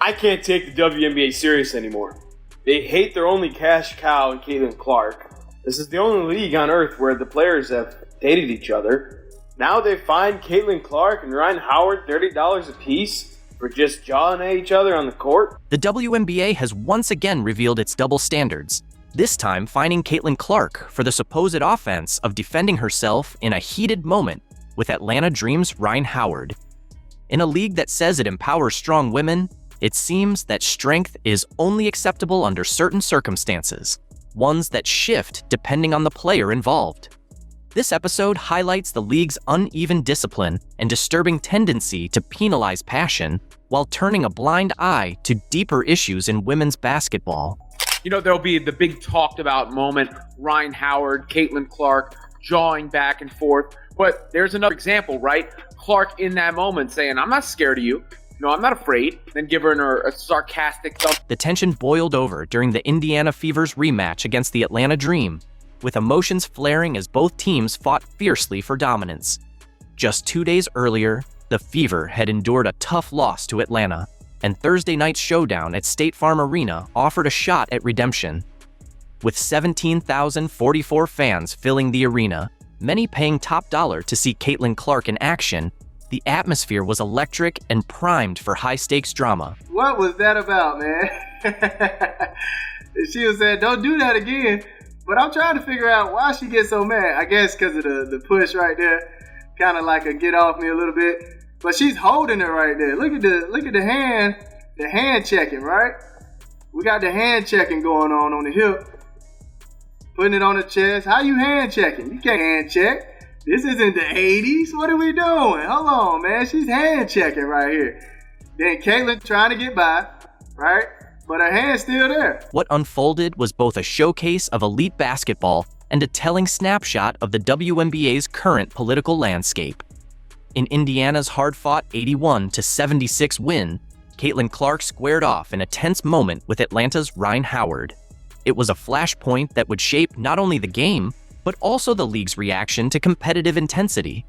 I can't take the WNBA serious anymore. They hate their only cash cow in Caitlin Clark. This is the only league on earth where the players have dated each other. Now they fined Caitlin Clark and Ryan Howard $30 apiece for just jawing at each other on the court. The WNBA has once again revealed its double standards, this time fining Caitlin Clark for the supposed offense of defending herself in a heated moment with Atlanta Dream's Ryan Howard. In a league that says it empowers strong women, it seems that strength is only acceptable under certain circumstances, ones that shift depending on the player involved. This episode highlights the league's uneven discipline and disturbing tendency to penalize passion while turning a blind eye to deeper issues in women's basketball. You know, there'll be the big talked about moment, Ryan Howard, Caitlin Clark, jawing back and forth. But there's another example, right? Clark in that moment saying, I'm not scared of you. No, I'm not afraid. Then give her a sarcastic thump. The tension boiled over during the Indiana Fever's rematch against the Atlanta Dream, with emotions flaring as both teams fought fiercely for dominance. Just 2 days earlier, the Fever had endured a tough loss to Atlanta, and Thursday night's showdown at State Farm Arena offered a shot at redemption. With 17,044 fans filling the arena, many paying top dollar to see Caitlin Clark in action, the atmosphere was electric and primed for high-stakes drama. What was that about, man? She was saying, don't do that again. But I'm trying to figure out why she gets so mad. I guess because of the push right there. Kind of like a get off me a little bit. But she's holding it right there. Look at the hand checking, right? We got the hand checking going on the hip. Putting it on the chest. How you hand checking? You can't hand check. This isn't the 80s. What are we doing? Hold on, man. She's hand checking right here. Then Caitlin trying to get by, right? But her hand's still there. What unfolded was both a showcase of elite basketball and a telling snapshot of the WNBA's current political landscape. In Indiana's hard-fought 81-76 win, Caitlin Clark squared off in a tense moment with Atlanta's Ryan Howard. It was a flashpoint that would shape not only the game, but also the league's reaction to competitive intensity.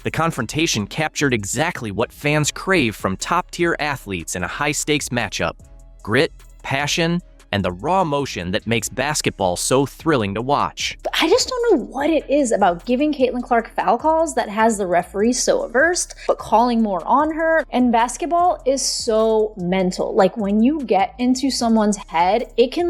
The confrontation captured exactly what fans crave from top-tier athletes in a high-stakes matchup: grit, passion, and the raw emotion that makes basketball so thrilling to watch. I just don't know what it is about giving Caitlin Clark foul calls that has the referees so averse, but calling more on her. And basketball is so mental. Like, when you get into someone's head, it can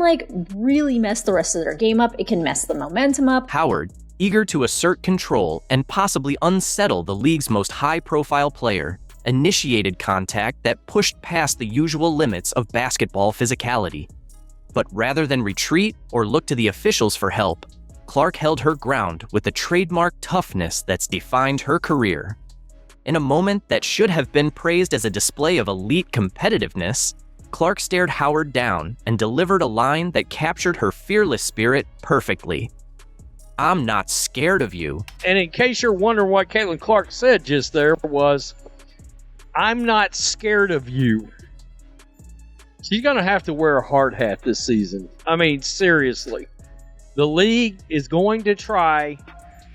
really mess the rest of their game up. It can mess the momentum up. Howard, eager to assert control and possibly unsettle the league's most high-profile player, initiated contact that pushed past the usual limits of basketball physicality. But rather than retreat or look to the officials for help, Clark held her ground with the trademark toughness that's defined her career. In a moment that should have been praised as a display of elite competitiveness, Clark stared Howard down and delivered a line that captured her fearless spirit perfectly. "I'm not scared of you." And in case you're wondering what Caitlin Clark said just there was, "I'm not scared of you." She's going to have to wear a hard hat this season. I mean, seriously. The league is going to try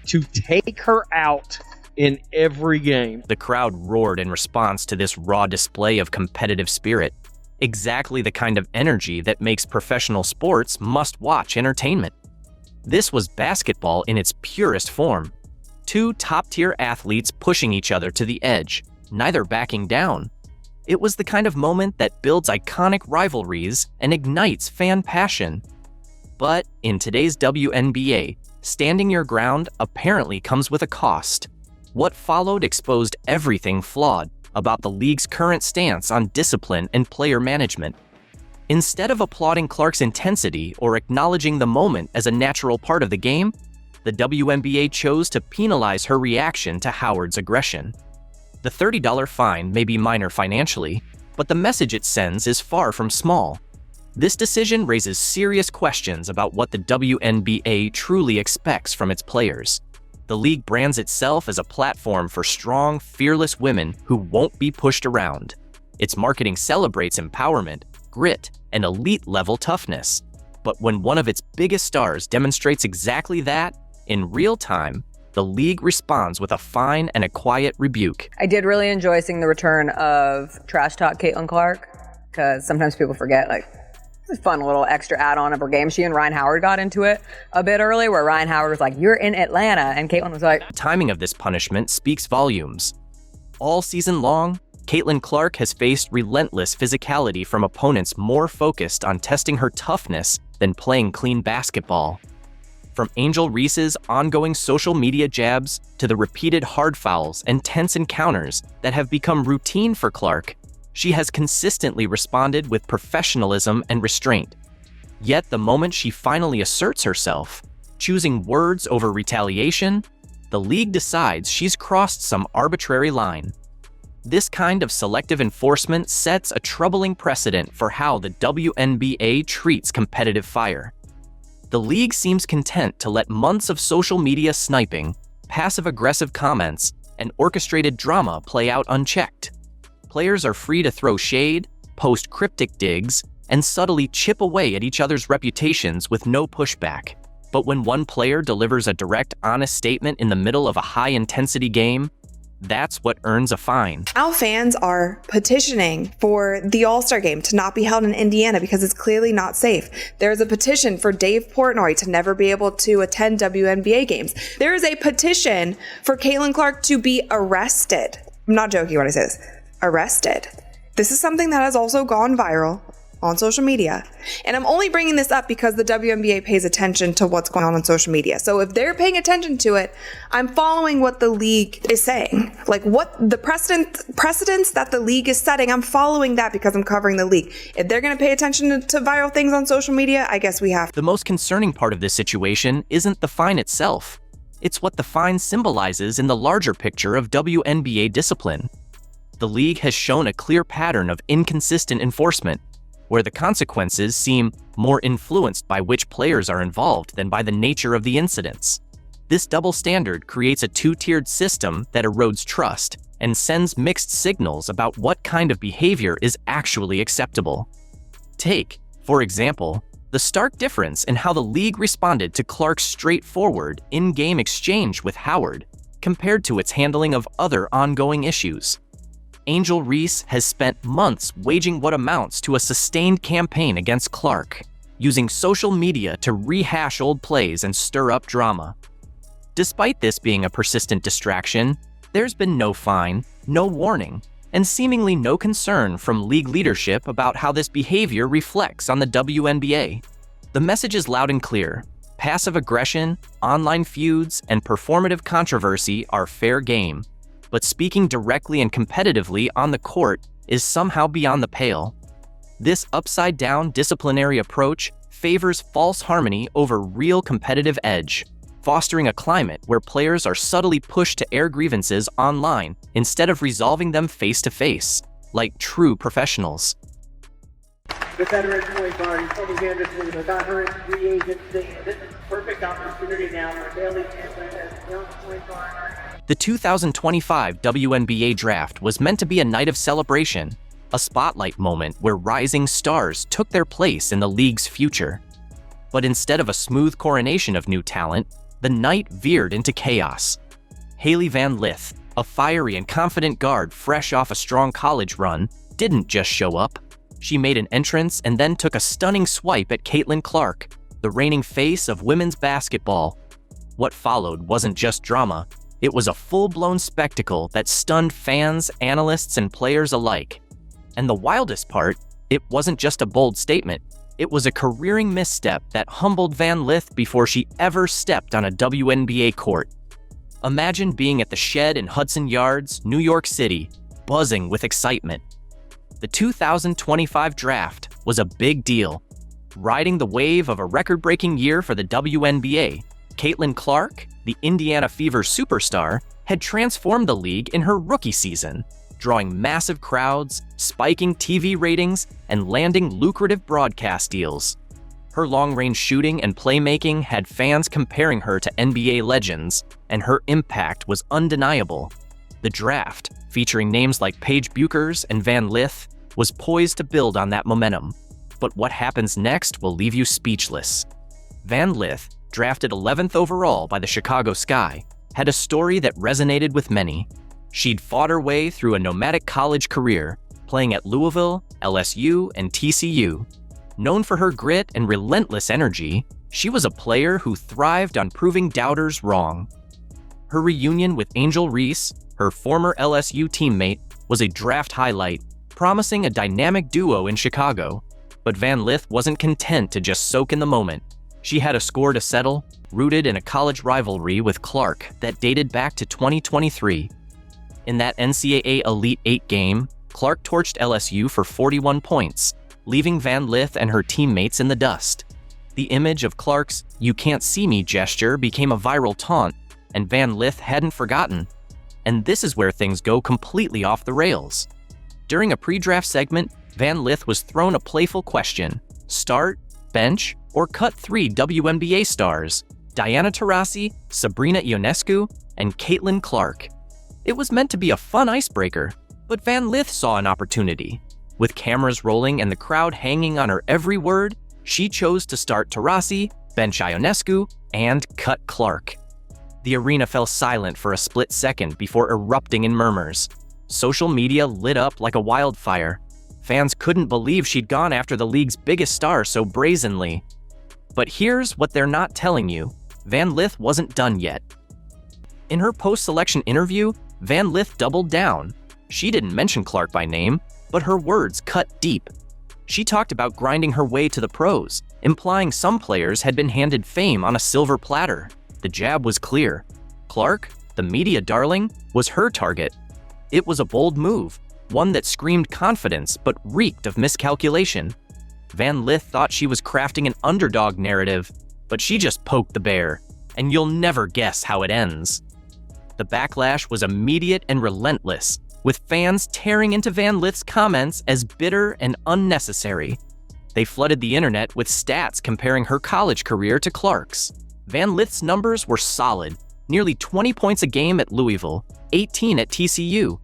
to take her out in every game. The crowd roared in response to this raw display of competitive spirit, exactly the kind of energy that makes professional sports must-watch entertainment. This was basketball in its purest form. Two top-tier athletes pushing each other to the edge, neither backing down. It was the kind of moment that builds iconic rivalries and ignites fan passion. But in today's WNBA, standing your ground apparently comes with a cost. What followed exposed everything flawed about the league's current stance on discipline and player management. Instead of applauding Clark's intensity or acknowledging the moment as a natural part of the game, the WNBA chose to penalize her reaction to Howard's aggression. The $30 fine may be minor financially, but the message it sends is far from small. This decision raises serious questions about what the WNBA truly expects from its players. The league brands itself as a platform for strong, fearless women who won't be pushed around. Its marketing celebrates empowerment, grit, and elite-level toughness. But when one of its biggest stars demonstrates exactly that, in real time, the league responds with a fine and a quiet rebuke. I did really enjoy seeing the return of Trash Talk Caitlin Clark. because sometimes people forget, like, it's a fun little extra add-on of her game. She and Ryan Howard got into it a bit early, where Ryan Howard was like, "You're in Atlanta," and Caitlin was like, Timing of this punishment speaks volumes. All season long, Caitlin Clark has faced relentless physicality from opponents more focused on testing her toughness than playing clean basketball. From Angel Reese's ongoing social media jabs to the repeated hard fouls and tense encounters that have become routine for Clark, she has consistently responded with professionalism and restraint. Yet the moment she finally asserts herself, choosing words over retaliation, the league decides she's crossed some arbitrary line. This kind of selective enforcement sets a troubling precedent for how the WNBA treats competitive fire. The league seems content to let months of social media sniping, passive-aggressive comments, and orchestrated drama play out unchecked. Players are free to throw shade, post cryptic digs, and subtly chip away at each other's reputations with no pushback. But when one player delivers a direct, honest statement in the middle of a high-intensity game, that's what earns a fine. Now fans are petitioning for the All-Star game to not be held in Indiana because it's clearly not safe. There's a petition for Dave Portnoy to never be able to attend WNBA games. There is a petition for Caitlin Clark to be arrested. I'm not joking when I say this. Arrested. This is something that has also gone viral on social media. And I'm only bringing this up because the WNBA pays attention to what's going on social media. So if they're paying attention to it, I'm following what the league is saying. Like what the precedents that the league is setting, I'm following that because I'm covering the league. If they're going to pay attention to viral things on social media, I guess we have to. The most concerning part of this situation isn't the fine itself. It's what the fine symbolizes in the larger picture of WNBA discipline. The league has shown a clear pattern of inconsistent enforcement, where the consequences seem more influenced by which players are involved than by the nature of the incidents. This double standard creates a two-tiered system that erodes trust and sends mixed signals about what kind of behavior is actually acceptable. Take, for example, the stark difference in how the league responded to Clark's straightforward in-game exchange with Howard compared to its handling of other ongoing issues. Angel Reese has spent months waging what amounts to a sustained campaign against Clark, using social media to rehash old plays and stir up drama. Despite this being a persistent distraction, there's been no fine, no warning, and seemingly no concern from league leadership about how this behavior reflects on the WNBA. The message is loud and clear. Passive aggression, online feuds, and performative controversy are fair game. But speaking directly and competitively on the court is somehow beyond the pale. This upside-down disciplinary approach favors false harmony over real competitive edge, fostering a climate where players are subtly pushed to air grievances online instead of resolving them face-to-face, like true professionals. The veteran point guard, he's probably here this week. I got her in free agency. This is a perfect opportunity now for Bailey Champlin as young point guard. The 2025 WNBA draft was meant to be a night of celebration, a spotlight moment where rising stars took their place in the league's future. But instead of a smooth coronation of new talent, the night veered into chaos. Hailey Van Lith, a fiery and confident guard fresh off a strong college run, didn't just show up. She made an entrance and then took a stunning swipe at Caitlin Clark, the reigning face of women's basketball. What followed wasn't just drama. It was a full-blown spectacle that stunned fans, analysts, and players alike. And the wildest part, it wasn't just a bold statement. It was a careering misstep that humbled Van Lith before she ever stepped on a WNBA court. Imagine being at the Shed in Hudson Yards, New York City, buzzing with excitement. The 2025 draft was a big deal. Riding the wave of a record-breaking year for the WNBA, Caitlin Clark, the Indiana Fever superstar, had transformed the league in her rookie season, drawing massive crowds, spiking TV ratings, and landing lucrative broadcast deals. Her long-range shooting and playmaking had fans comparing her to NBA legends, and her impact was undeniable. The draft, featuring names like Paige Buchers and Van Lith, was poised to build on that momentum. But what happens next will leave you speechless. Van Lith, drafted 11th overall by the Chicago Sky, had a story that resonated with many. She'd fought her way through a nomadic college career, playing at Louisville, LSU, and TCU. Known for her grit and relentless energy, she was a player who thrived on proving doubters wrong. Her reunion with Angel Reese, her former LSU teammate, was a draft highlight, promising a dynamic duo in Chicago. But Van Lith wasn't content to just soak in the moment. She had a score to settle, rooted in a college rivalry with Clark that dated back to 2023. In that NCAA Elite Eight game, Clark torched LSU for 41 points, leaving Van Lith and her teammates in the dust. The image of Clark's "you can't see me" gesture became a viral taunt, and Van Lith hadn't forgotten. And this is where things go completely off the rails. During a pre-draft segment, Van Lith was thrown a playful question: start, bench, or cut 3 WNBA stars, Diana Taurasi, Sabrina Ionescu, and Caitlin Clark. It was meant to be a fun icebreaker, but Van Lith saw an opportunity. With cameras rolling and the crowd hanging on her every word, she chose to start Taurasi, bench Ionescu, and cut Clark. The arena fell silent for a split second before erupting in murmurs. Social media lit up like a wildfire. Fans couldn't believe she'd gone after the league's biggest star so brazenly. But here's what they're not telling you: Van Lith wasn't done yet. In her post-selection interview, Van Lith doubled down. She didn't mention Clark by name, but her words cut deep. She talked about grinding her way to the pros, implying some players had been handed fame on a silver platter. The jab was clear. Clark, the media darling, was her target. It was a bold move, one that screamed confidence but reeked of miscalculation. Van Lith thought she was crafting an underdog narrative, but she just poked the bear, and you'll never guess how it ends. The backlash was immediate and relentless, with fans tearing into Van Lith's comments as bitter and unnecessary. They flooded the internet with stats comparing her college career to Clark's. Van Lith's numbers were solid, nearly 20 points a game at Louisville, 18 at TCU.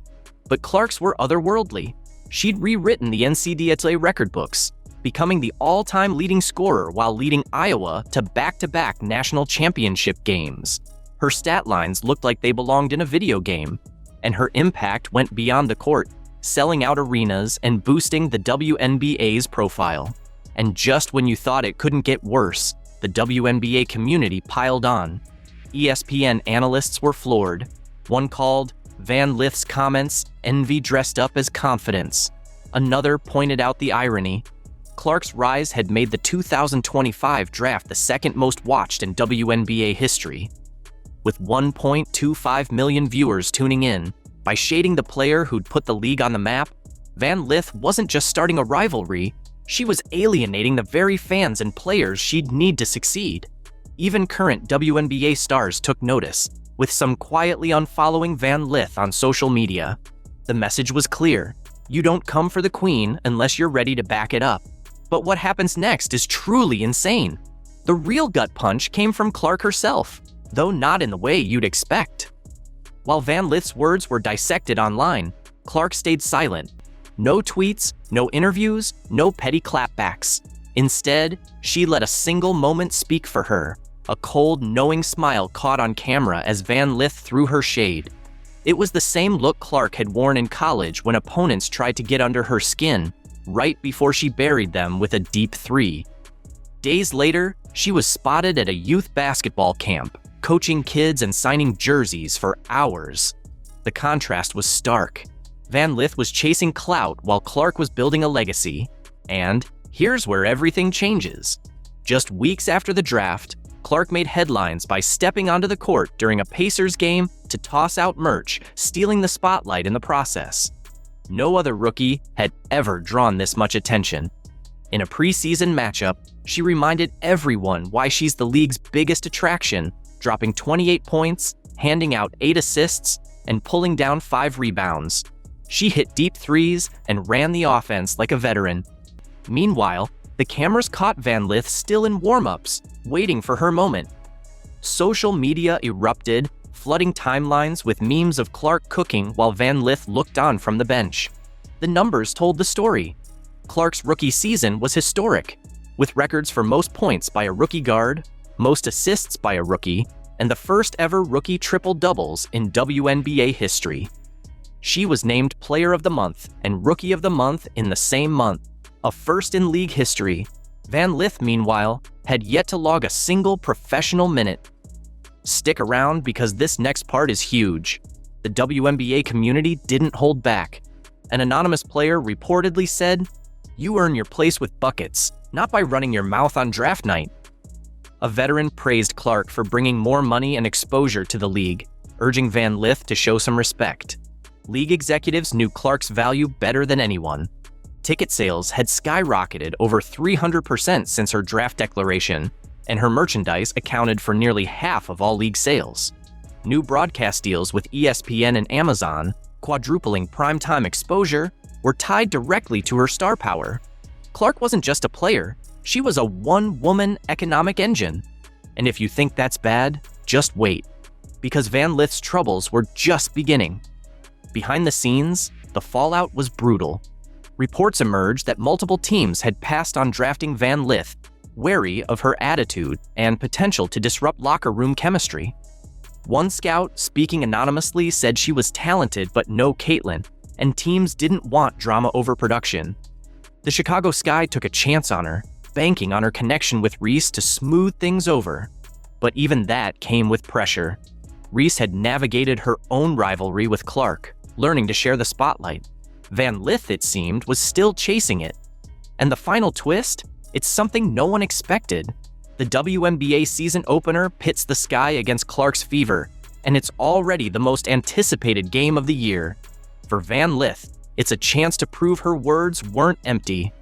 But Clark's were otherworldly. She'd rewritten the NCAA record books, becoming the all-time leading scorer while leading Iowa to back-to-back national championship games. Her stat lines looked like they belonged in a video game, and her impact went beyond the court, selling out arenas and boosting the WNBA's profile. And just when you thought it couldn't get worse, the WNBA community piled on. ESPN analysts were floored. One called Van Lith's comments envy dressed up as confidence. Another pointed out the irony. Clark's rise had made the 2025 draft the second most watched in WNBA history. With 1.25 million viewers tuning in, by shading the player who'd put the league on the map, Van Lith wasn't just starting a rivalry, she was alienating the very fans and players she'd need to succeed. Even current WNBA stars took notice, with some quietly unfollowing Van Lith on social media. The message was clear: you don't come for the queen unless you're ready to back it up. But what happens next is truly insane. The real gut punch came from Clark herself, though not in the way you'd expect. While Van Lith's words were dissected online, Clark stayed silent. No tweets, no interviews, no petty clapbacks. Instead, she let a single moment speak for her. A cold, knowing smile caught on camera as Van Lith threw her shade. It was the same look Clark had worn in college when opponents tried to get under her skin, right before she buried them with a deep three. Days later, she was spotted at a youth basketball camp, coaching kids and signing jerseys for hours. The contrast was stark. Van Lith was chasing clout while Clark was building a legacy. And here's where everything changes. Just weeks after the draft, Clark made headlines by stepping onto the court during a Pacers game to toss out merch, stealing the spotlight in the process. No other rookie had ever drawn this much attention. In a preseason matchup, she reminded everyone why she's the league's biggest attraction, dropping 28 points, handing out 8 assists, and pulling down 5 rebounds. She hit deep threes and ran the offense like a veteran. Meanwhile, the cameras caught Van Lith still in warm-ups, waiting for her moment. Social media erupted, flooding timelines with memes of Clark cooking while Van Lith looked on from the bench. The numbers told the story. Clark's rookie season was historic, with records for most points by a rookie guard, most assists by a rookie, and the first ever rookie triple-doubles in WNBA history. She was named Player of the Month and Rookie of the Month in the same month, a first in league history. Van Lith, meanwhile, had yet to log a single professional minute. Stick around because this next part is huge. The WNBA community didn't hold back. An anonymous player reportedly said, "You earn your place with buckets, not by running your mouth on draft night." A veteran praised Clark for bringing more money and exposure to the league, urging Van Lith to show some respect. League executives knew Clark's value better than anyone. Ticket sales had skyrocketed over 300% since her draft declaration, and her merchandise accounted for nearly half of all league sales. New broadcast deals with ESPN and Amazon, quadrupling primetime exposure, were tied directly to her star power. Clark wasn't just a player, she was a one-woman economic engine. And if you think that's bad, just wait, because Van Lith's troubles were just beginning. Behind the scenes, the fallout was brutal. Reports emerged that multiple teams had passed on drafting Van Lith, wary of her attitude and potential to disrupt locker room chemistry. One scout, speaking anonymously, said she was talented but no Caitlin, and teams didn't want drama over production. The Chicago Sky took a chance on her, banking on her connection with Reese to smooth things over. But even that came with pressure. Reese had navigated her own rivalry with Clark, learning to share the spotlight. Van Lith, it seemed, was still chasing it. And the final twist? It's something no one expected. The WNBA season opener pits the Sky against Clark's Fever, and it's already the most anticipated game of the year. For Van Lith, it's a chance to prove her words weren't empty.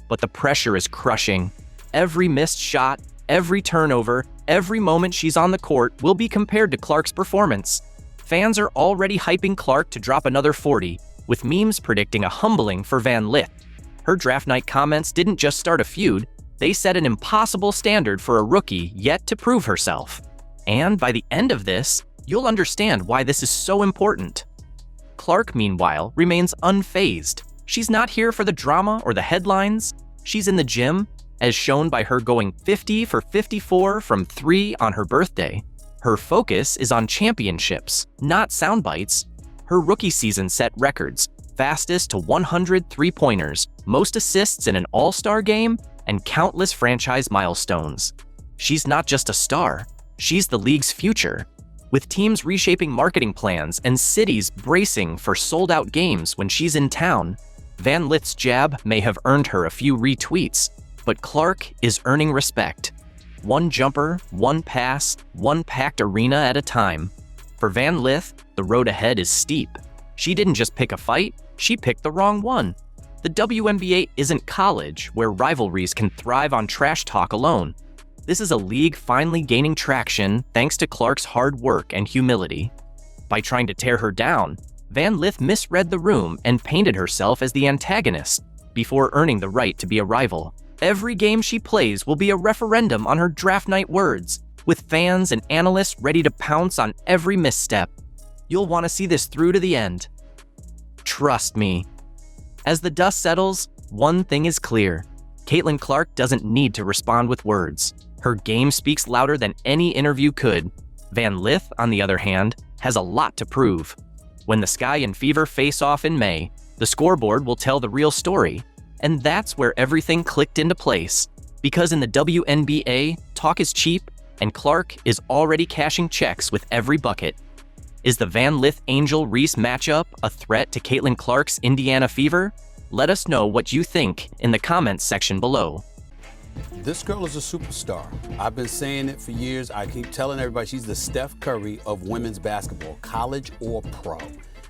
But the pressure is crushing. Every missed shot, every turnover, every moment she's on the court will be compared to Clark's performance. Fans are already hyping Clark to drop another 40, with memes predicting a humbling for Van Lith. Her draft night comments didn't just start a feud, they set an impossible standard for a rookie yet to prove herself. And by the end of this, you'll understand why this is so important. Clark, meanwhile, remains unfazed. She's not here for the drama or the headlines. She's in the gym, as shown by her going 50 for 54 from 3 on her birthday. Her focus is on championships, not sound bites. Her rookie season set records, fastest to 100 three-pointers, most assists in an all-star game, and countless franchise milestones. She's not just a star, she's the league's future. With teams reshaping marketing plans and cities bracing for sold-out games when she's in town, Van Lith's jab may have earned her a few retweets, but Clark is earning respect. One jumper, one pass, one packed arena at a time. For Van Lith, the road ahead is steep. She didn't just pick a fight, she picked the wrong one. The WNBA isn't college, where rivalries can thrive on trash talk alone. This is a league finally gaining traction thanks to Clark's hard work and humility. By trying to tear her down, Van Lith misread the room and painted herself as the antagonist, before earning the right to be a rival. Every game she plays will be a referendum on her draft night words, with fans and analysts ready to pounce on every misstep. You'll want to see this through to the end. Trust me. As the dust settles, one thing is clear. Caitlin Clark doesn't need to respond with words. Her game speaks louder than any interview could. Van Lith, on the other hand, has a lot to prove. When the Sky and Fever face off in May, the scoreboard will tell the real story. And that's where everything clicked into place. Because in the WNBA, talk is cheap, and Clark is already cashing checks with every bucket. Is the Van Lith Angel Reese matchup a threat to Caitlin Clark's Indiana Fever? Let us know what you think in the comments section below. This girl is a superstar. I've been saying it for years. I keep telling everybody she's the Steph Curry of women's basketball, college or pro.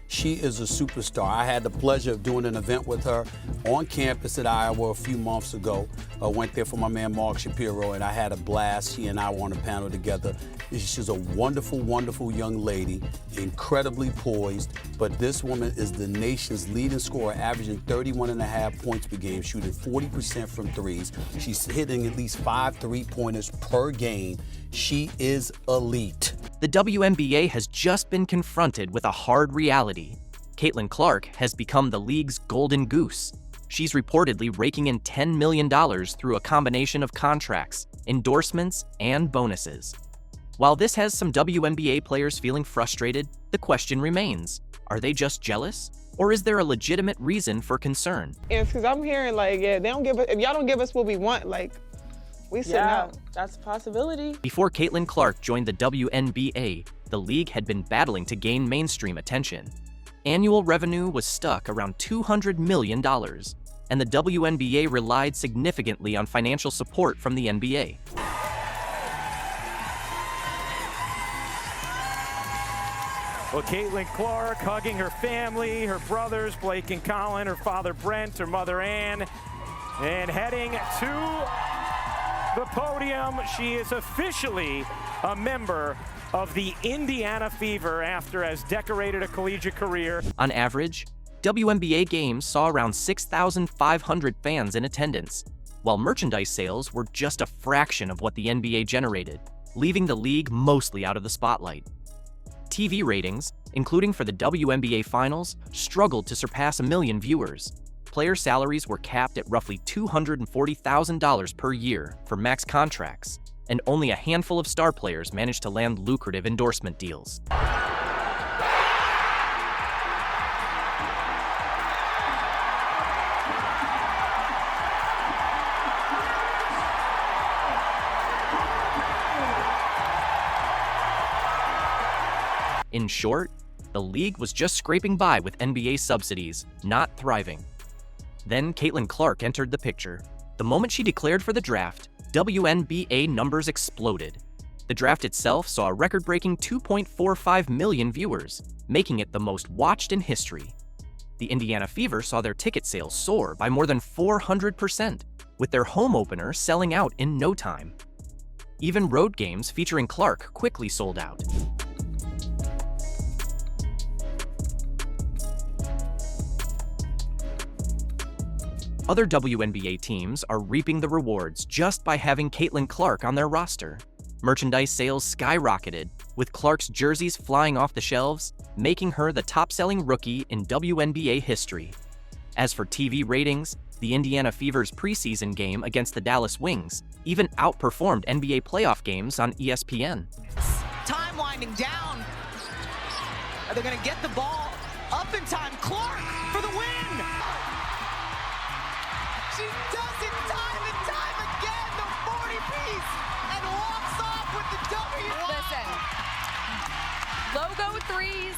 She is a superstar. I had the pleasure of doing an event with her on campus at Iowa a few months ago. I went there for my man Mark Shapiro, and I had a blast. She and I were on a panel together. She's a wonderful, wonderful young lady, incredibly poised, but this woman is the nation's leading scorer, averaging 31.5 points per game, shooting 40% from threes. She's hitting at least 5 three-pointers per game. She is elite. The WNBA has just been confronted with a hard reality. Caitlin Clark has become the league's golden goose. She's reportedly raking in $10 million through a combination of contracts, endorsements, and bonuses. While this has some WNBA players feeling frustrated, the question remains, Are they just jealous? Or is there a legitimate reason for concern? It's because I'm hearing like, yeah, they don't give us, if y'all don't give us what we want, like, we sitting out. That's a possibility. Before Caitlin Clark joined the WNBA, the league had been battling to gain mainstream attention. Annual revenue was stuck around $200 million, and the WNBA relied significantly on financial support from the NBA. Well, Caitlin Clark hugging her family, her brothers, Blake and Colin, her father Brent, her mother Ann, and heading to the podium. She is officially a member of the Indiana Fever after has decorated a collegiate career. On average, WNBA games saw around 6,500 fans in attendance, while merchandise sales were just a fraction of what the NBA generated, leaving the league mostly out of the spotlight. TV ratings, including for the WNBA Finals, struggled to surpass 1 million viewers. Player salaries were capped at roughly $240,000 per year for max contracts, and only a handful of star players managed to land lucrative endorsement deals. In short, the league was just scraping by with NBA subsidies, not thriving. Then Caitlin Clark entered the picture. The moment she declared for the draft, WNBA numbers exploded. The draft itself saw a record-breaking 2.45 million viewers, making it the most watched in history. The Indiana Fever saw their ticket sales soar by more than 400%, with their home opener selling out in no time. Even road games featuring Clark quickly sold out. Other WNBA teams are reaping the rewards just by having Caitlin Clark on their roster. Merchandise sales skyrocketed, with Clark's jerseys flying off the shelves, making her the top-selling rookie in WNBA history. As for TV ratings, the Indiana Fever's preseason game against the Dallas Wings even outperformed NBA playoff games on ESPN. Time winding down. Are they going to get the ball up in time? Clark for the win! She does it time and time again, the 40-piece, and walks off with the W. Listen, logo threes,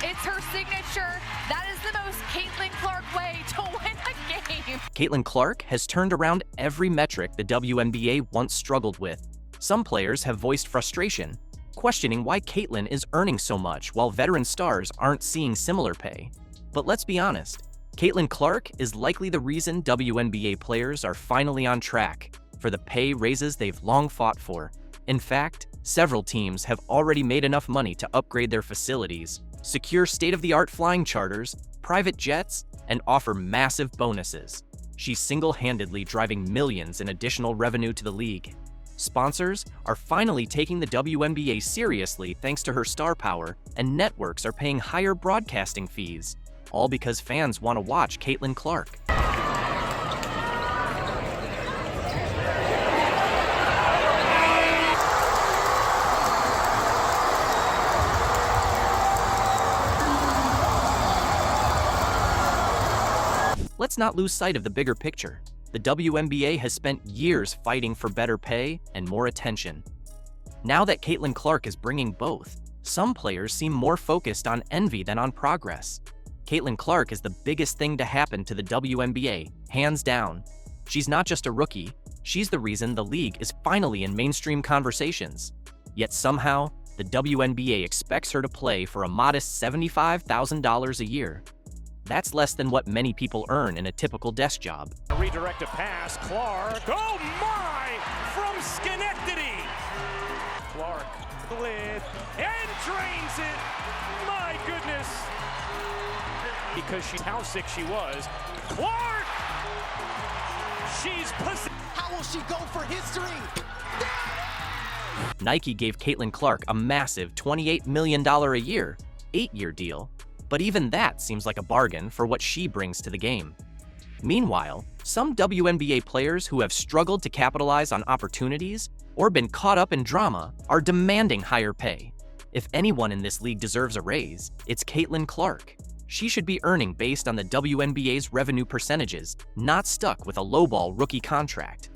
it's her signature. That is the most Caitlin Clark way to win a game. Caitlin Clark has turned around every metric the WNBA once struggled with. Some players have voiced frustration, questioning why Caitlin is earning so much while veteran stars aren't seeing similar pay. But let's be honest, Caitlin Clark is likely the reason WNBA players are finally on track for the pay raises they've long fought for. In fact, several teams have already made enough money to upgrade their facilities, secure state-of-the-art flying charters, private jets, and offer massive bonuses. She's single-handedly driving millions in additional revenue to the league. Sponsors are finally taking the WNBA seriously thanks to her star power, and networks are paying higher broadcasting fees. All because fans want to watch Caitlin Clark. Let's not lose sight of the bigger picture. The WNBA has spent years fighting for better pay and more attention. Now that Caitlin Clark is bringing both, some players seem more focused on envy than on progress. Caitlin Clark is the biggest thing to happen to the WNBA, hands down. She's not just a rookie, she's the reason the league is finally in mainstream conversations. Yet somehow, the WNBA expects her to play for a modest $75,000 a year. That's less than what many people earn in a typical desk job. Redirect a pass, Clark, oh my, from Schenectady! Clark, the lid, and drains it! My goodness! Because she's how sick she was. Clark! She's How will she go for history? Nike gave Caitlin Clark a massive $28 million a year, 8-year deal, but even that seems like a bargain for what she brings to the game. Meanwhile, some WNBA players who have struggled to capitalize on opportunities or been caught up in drama are demanding higher pay. If anyone in this league deserves a raise, it's Caitlin Clark. She should be earning based on the WNBA's revenue percentages, not stuck with a lowball rookie contract.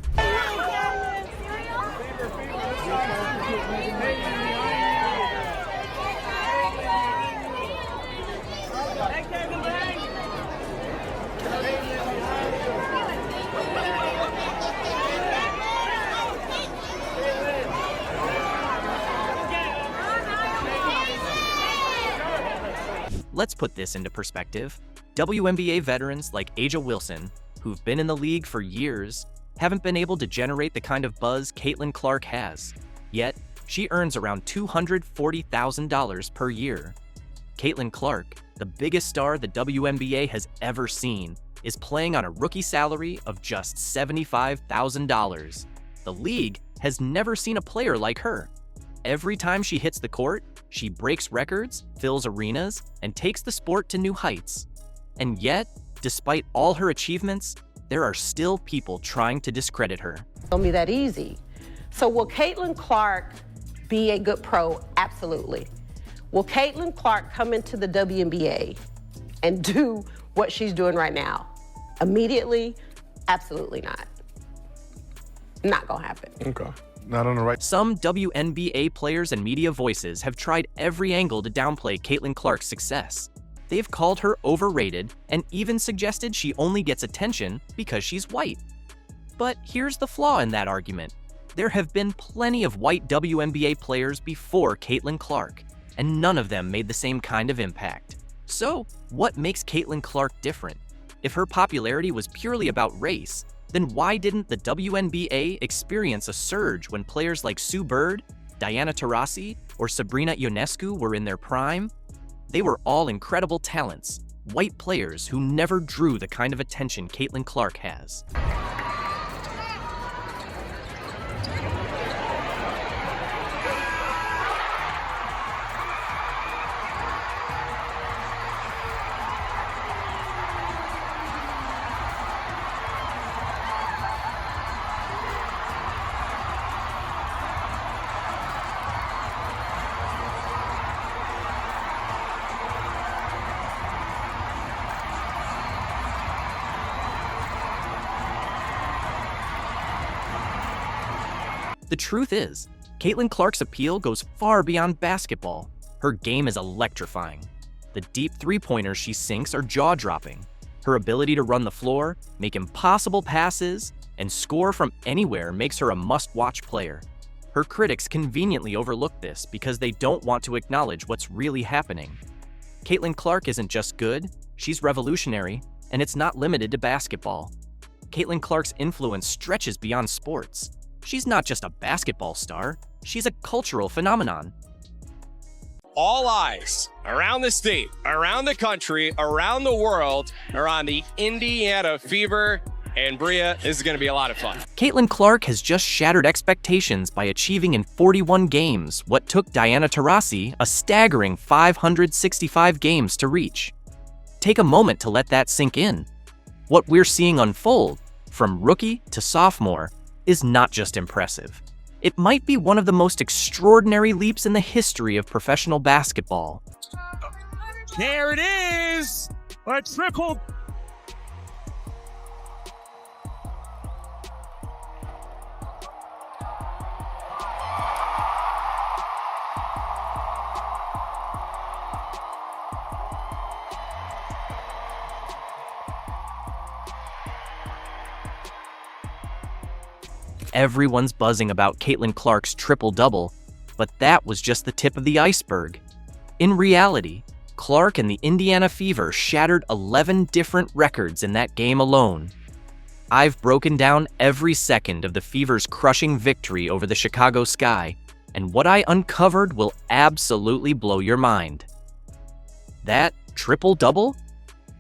Let's put this into perspective. WNBA veterans like Aja Wilson, who've been in the league for years, haven't been able to generate the kind of buzz Caitlin Clark has. Yet, she earns around $240,000 per year. Caitlin Clark, the biggest star the WNBA has ever seen, is playing on a rookie salary of just $75,000. The league has never seen a player like her. Every time she hits the court, she breaks records, fills arenas, and takes the sport to new heights. And yet, despite all her achievements, there are still people trying to discredit her. It's gonna be that easy. So will Caitlin Clark be a good pro? Absolutely. Will Caitlin Clark come into the WNBA and do what she's doing right now? Immediately? Absolutely not. Not gonna happen. Okay. Not on the right. Some WNBA players and media voices have tried every angle to downplay Caitlin Clark's success. They've called her overrated and even suggested she only gets attention because she's white. But here's the flaw in that argument. There have been plenty of white WNBA players before Caitlin Clark, and none of them made the same kind of impact. So, what makes Caitlin Clark different? If her popularity was purely about race, then why didn't the WNBA experience a surge when players like Sue Bird, Diana Taurasi, or Sabrina Ionescu were in their prime? They were all incredible talents, white players who never drew the kind of attention Caitlin Clark has. The truth is, Caitlin Clark's appeal goes far beyond basketball. Her game is electrifying. The deep three-pointers she sinks are jaw-dropping. Her ability to run the floor, make impossible passes, and score from anywhere makes her a must-watch player. Her critics conveniently overlook this because they don't want to acknowledge what's really happening. Caitlin Clark isn't just good, she's revolutionary, and it's not limited to basketball. Caitlin Clark's influence stretches beyond sports. She's not just a basketball star, she's a cultural phenomenon. All eyes around the state, around the country, around the world are on the Indiana Fever. And Bria, this is going to be a lot of fun. Caitlin Clark has just shattered expectations by achieving in 41 games what took Diana Taurasi a staggering 565 games to reach. Take a moment to let that sink in. What we're seeing unfold, from rookie to sophomore, is not just impressive. It might be one of the most extraordinary leaps in the history of professional basketball. There it is! A triple. Everyone's buzzing about Caitlin Clark's triple-double, but that was just the tip of the iceberg. In reality, Clark and the Indiana Fever shattered 11 different records in that game alone. I've broken down every second of the Fever's crushing victory over the Chicago Sky, and what I uncovered will absolutely blow your mind. That triple-double?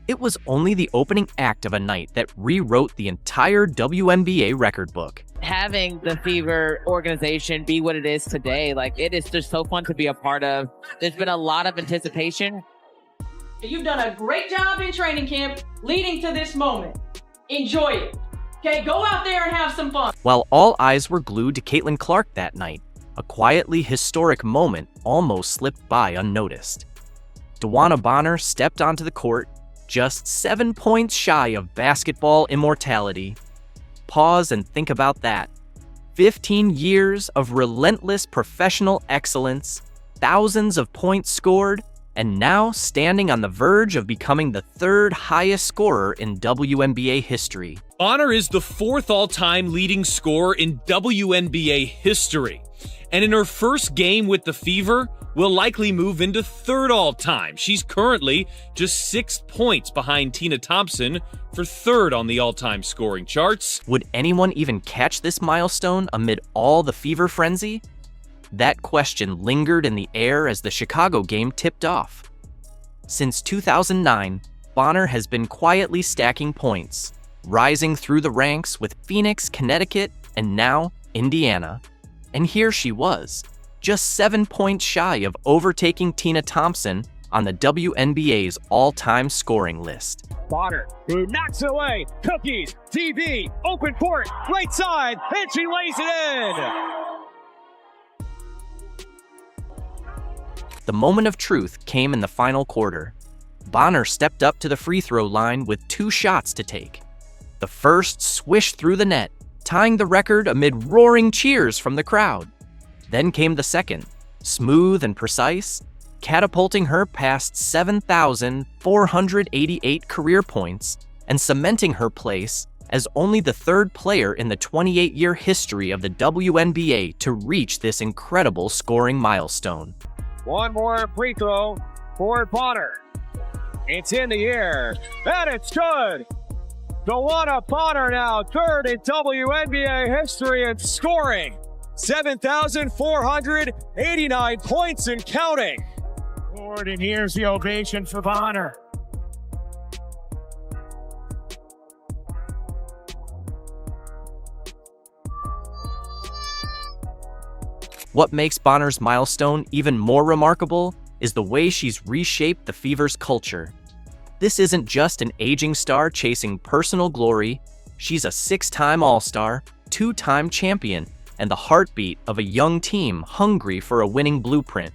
It was only the opening act of a night that rewrote the entire WNBA record book. Having the Fever organization be what it is today, like, it is just so fun to be a part of. There's been a lot of anticipation. You've done a great job in training camp leading to this moment. Enjoy it. Okay, go out there and have some fun. While all eyes were glued to Caitlin Clark that night, A quietly historic moment almost slipped by unnoticed. DeWanna Bonner stepped onto the court, just 7 points shy of basketball immortality. Pause and think about that. 15 years of relentless professional excellence, thousands of points scored, and now standing on the verge of becoming the third highest scorer in WNBA history. Bonner is the fourth all-time leading scorer in WNBA history, and in her first game with the Fever, will likely move into third all-time. She's currently just 6 points behind Tina Thompson for third on the all-time scoring charts. Would anyone even catch this milestone amid all the Fever frenzy? That question lingered in the air as the Chicago game tipped off. Since 2009, Bonner has been quietly stacking points, rising through the ranks with Phoenix, Connecticut, and now Indiana. And here she was, just 7 points shy of overtaking Tina Thompson on the WNBA's all-time scoring list. Bonner, who knocks it away, cookies, TV, open court, right side, and she lays it in! The moment of truth came in the final quarter. Bonner stepped up to the free throw line with 2 shots to take. The first swished through the net, tying the record amid roaring cheers from the crowd. Then came the second, smooth and precise, catapulting her past 7,488 career points and cementing her place as only the third player in the 28-year history of the WNBA to reach this incredible scoring milestone. One more free throw for Bonner. It's in the air, and it's good. DeWanna Bonner now third in WNBA history in scoring. 7,489 points and counting. Lord, and here's the ovation for Bonner. What makes Bonner's milestone even more remarkable is the way she's reshaped the Fever's culture. This isn't just an aging star chasing personal glory. She's a 6-time All-Star, 2-time champion, and the heartbeat of a young team hungry for a winning blueprint.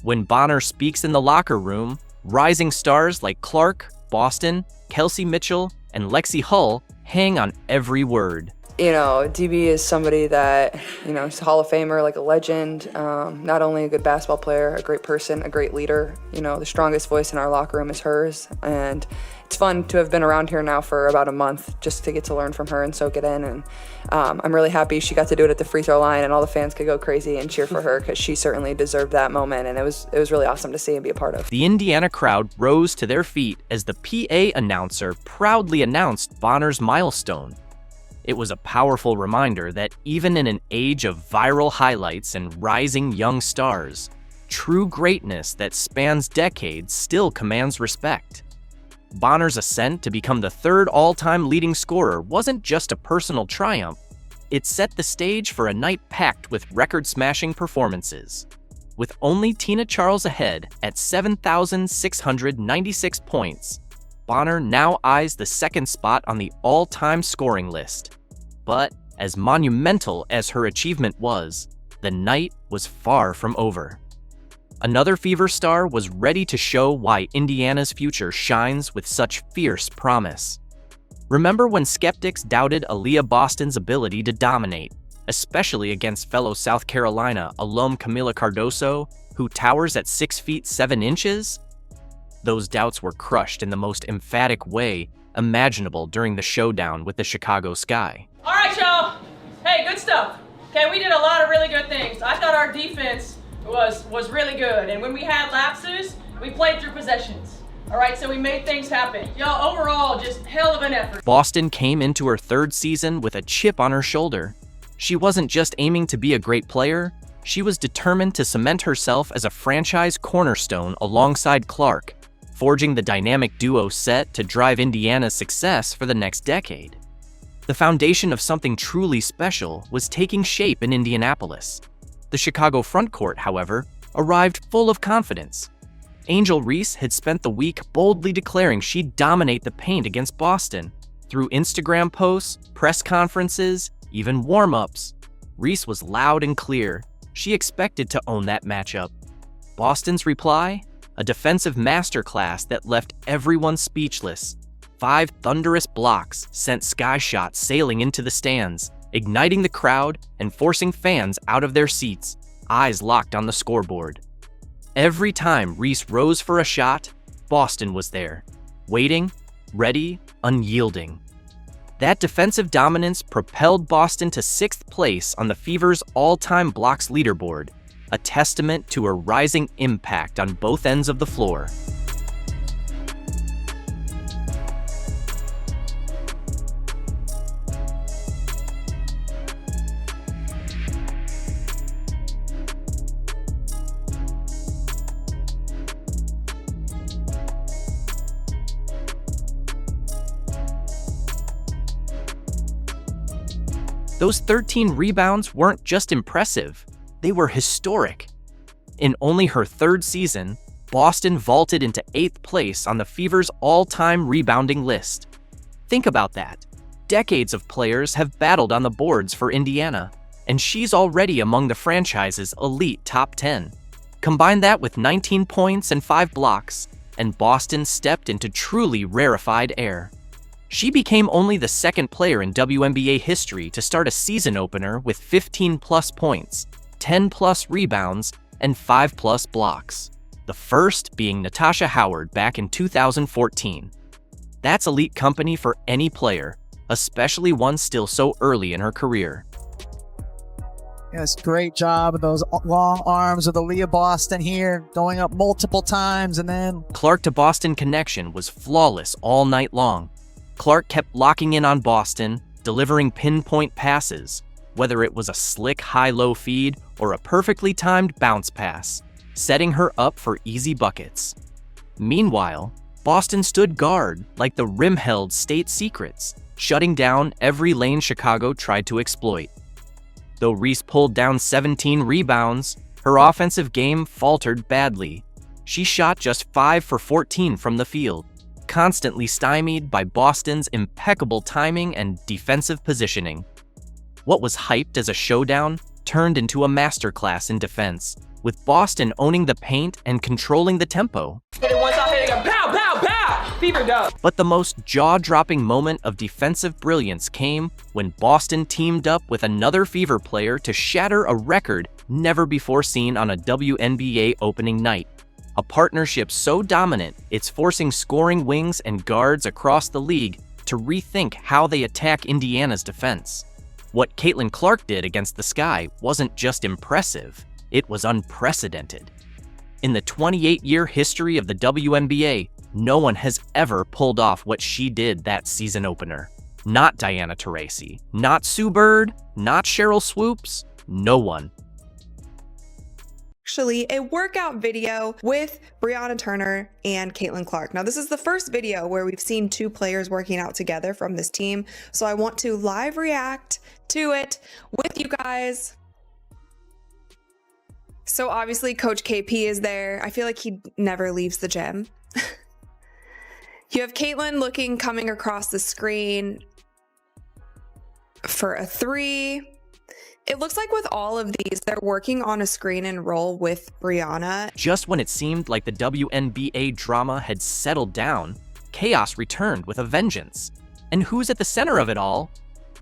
When Bonner speaks in the locker room, rising stars like Clark, Boston, Kelsey Mitchell, and Lexi Hull hang on every word. You know, DB is somebody that, you know, is a Hall of Famer, like a legend, not only a good basketball player, a great person, a great leader. You know, the strongest voice in our locker room is hers. And it's fun to have been around here now for about a month just to get to learn from her and soak it in. And I'm really happy she got to do it at the free throw line and all the fans could go crazy and cheer for her because she certainly deserved that moment. And it was really awesome to see and be a part of. The Indiana crowd rose to their feet as the PA announcer proudly announced Bonner's milestone. It was a powerful reminder that even in an age of viral highlights and rising young stars, true greatness that spans decades still commands respect. Bonner's ascent to become the third all-time leading scorer wasn't just a personal triumph, it set the stage for a night packed with record-smashing performances. With only Tina Charles ahead at 7,696 points, Bonner now eyes the second spot on the all-time scoring list. But as monumental as her achievement was, the night was far from over. Another Fever star was ready to show why Indiana's future shines with such fierce promise. Remember when skeptics doubted Aaliyah Boston's ability to dominate, especially against fellow South Carolina alum Camila Cardoso, who towers at 6 feet 7 inches? Those doubts were crushed in the most emphatic way imaginable during the showdown with the Chicago Sky. All right, y'all. Hey, good stuff. Okay, we did a lot of really good things. I thought our defense was really good, and when we had lapses, we played through possessions. All right, so we made things happen. Y'all, overall, just hell of an effort. Boston came into her third season with a chip on her shoulder. She wasn't just aiming to be a great player, she was determined to cement herself as a franchise cornerstone alongside Clark, forging the dynamic duo set to drive Indiana's success for the next decade. The foundation of something truly special was taking shape in Indianapolis. The Chicago frontcourt, however, arrived full of confidence. Angel Reese had spent the week boldly declaring she'd dominate the paint against Boston. Through Instagram posts, press conferences, even warm-ups, Reese was loud and clear. She expected to own that matchup. Boston's reply? A defensive masterclass that left everyone speechless. 5 thunderous blocks sent sky shots sailing into the stands, igniting the crowd and forcing fans out of their seats, eyes locked on the scoreboard. Every time Reese rose for a shot, Boston was there, waiting, ready, unyielding. That defensive dominance propelled Boston to 6th place on the Fever's all-time blocks leaderboard, a testament to her rising impact on both ends of the floor. Those 13 rebounds weren't just impressive, they were historic. In only her 3rd season, Boston vaulted into 8th place on the Fever's all-time rebounding list. Think about that. Decades of players have battled on the boards for Indiana, and she's already among the franchise's elite top 10. Combine that with 19 points and 5 blocks, and Boston stepped into truly rarefied air. She became only the 2nd player in WNBA history to start a season opener with 15-plus points, 10-plus rebounds, and 5-plus blocks. The first being Natasha Howard back in 2014. That's elite company for any player, especially one still so early in her career. Yes, great job of those long arms of the Leah Boston here, going up multiple times and then... Clark to Boston connection was flawless all night long. Clark kept locking in on Boston, delivering pinpoint passes, whether it was a slick high-low feed or a perfectly timed bounce pass, setting her up for easy buckets. Meanwhile, Boston stood guard like the rim-held state secrets, shutting down every lane Chicago tried to exploit. Though Reese pulled down 17 rebounds, her offensive game faltered badly. She shot just 5 for 14 from the field, constantly stymied by Boston's impeccable timing and defensive positioning. What was hyped as a showdown turned into a masterclass in defense, with Boston owning the paint and controlling the tempo. Hit it once, I'll hit it again. Pow, pow, pow! Fever dub. But the most jaw-dropping moment of defensive brilliance came when Boston teamed up with another Fever player to shatter a record never before seen on a WNBA opening night. A partnership so dominant, it's forcing scoring wings and guards across the league to rethink how they attack Indiana's defense. What Caitlin Clark did against the Sky wasn't just impressive, it was unprecedented. In the 28-year history of the WNBA, no one has ever pulled off what she did that season opener. Not Diana Taurasi, not Sue Bird, not Cheryl Swoops, no one. Actually, a workout video with Brianna Turner and Caitlin Clark. Now, this is the first video where we've seen 2 players working out together from this team, so I want to live react to it with you guys. So obviously, Coach KP is there. I feel like he never leaves the gym. You have Caitlin coming across the screen for a 3. It looks like with all of these, they're working on a screen and roll with Brianna. Just when it seemed like the WNBA drama had settled down, chaos returned with a vengeance. And who's at the center of it all?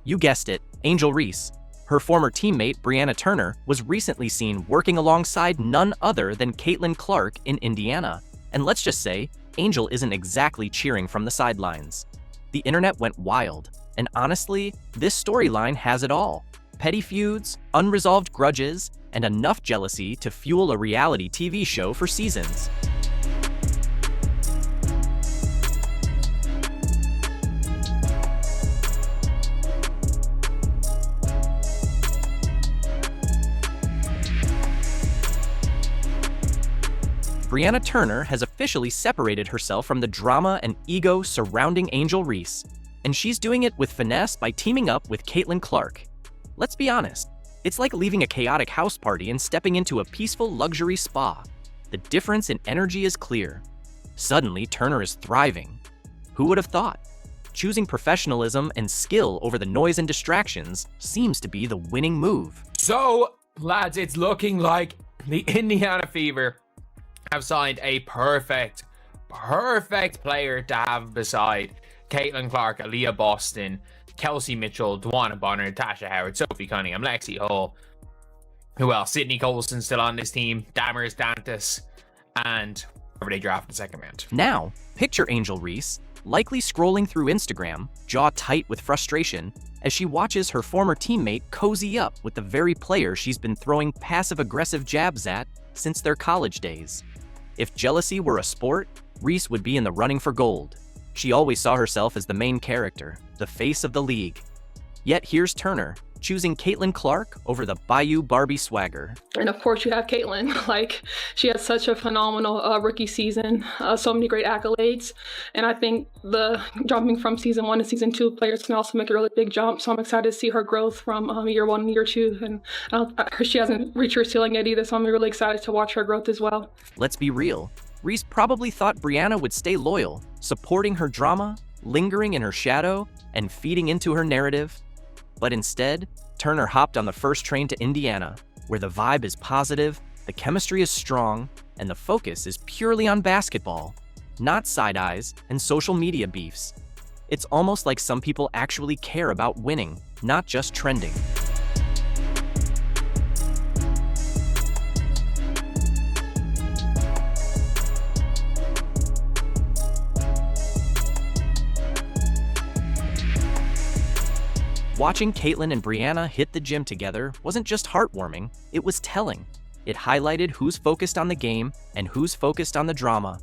You guessed it, Angel Reese. Her former teammate, Brianna Turner, was recently seen working alongside none other than Caitlin Clark in Indiana. And let's just say, Angel isn't exactly cheering from the sidelines. The internet went wild, and honestly, this storyline has it all. Petty feuds, unresolved grudges, and enough jealousy to fuel a reality TV show for seasons. Brianna Turner has officially separated herself from the drama and ego surrounding Angel Reese, and she's doing it with finesse by teaming up with Caitlin Clark. Let's be honest, it's like leaving a chaotic house party and stepping into a peaceful luxury spa. The difference in energy is clear. Suddenly, Turner is thriving. Who would have thought? Choosing professionalism and skill over the noise and distractions seems to be the winning move. So, Lads, it's looking like the Indiana Fever have signed a perfect player to have beside Caitlin Clark, Aaliyah Boston, Kelsey Mitchell, Dwana Bonner, Tasha Howard, Sophie Cunningham, Lexi Hull. Who else? Sydney Colson's still on this team, Damaris Dantas, and whoever they draft in the second round. Now, picture Angel Reese likely scrolling through Instagram, jaw tight with frustration, as she watches her former teammate cozy up with the very player she's been throwing passive-aggressive jabs at since their college days. If jealousy were a sport, Reese would be in the running for gold. She always saw herself as the main character, the face of the league. Yet here's Turner, choosing Caitlin Clark over the Bayou Barbie swagger. And of course you have Caitlin. Like, she had such a phenomenal rookie season, so many great accolades. And I think the jumping from season 1 to season 2, players can also make a really big jump. So I'm excited to see her growth from year 1 and year 2. And she hasn't reached her ceiling yet either, so I'm really excited to watch her growth as well. Let's be real. Reese probably thought Brianna would stay loyal, supporting her drama, lingering in her shadow, and feeding into her narrative. But instead, Turner hopped on the first train to Indiana, where the vibe is positive, the chemistry is strong, and the focus is purely on basketball, not side eyes and social media beefs. It's almost like some people actually care about winning, not just trending. Watching Caitlin and Brianna hit the gym together wasn't just heartwarming, it was telling. It highlighted who's focused on the game and who's focused on the drama.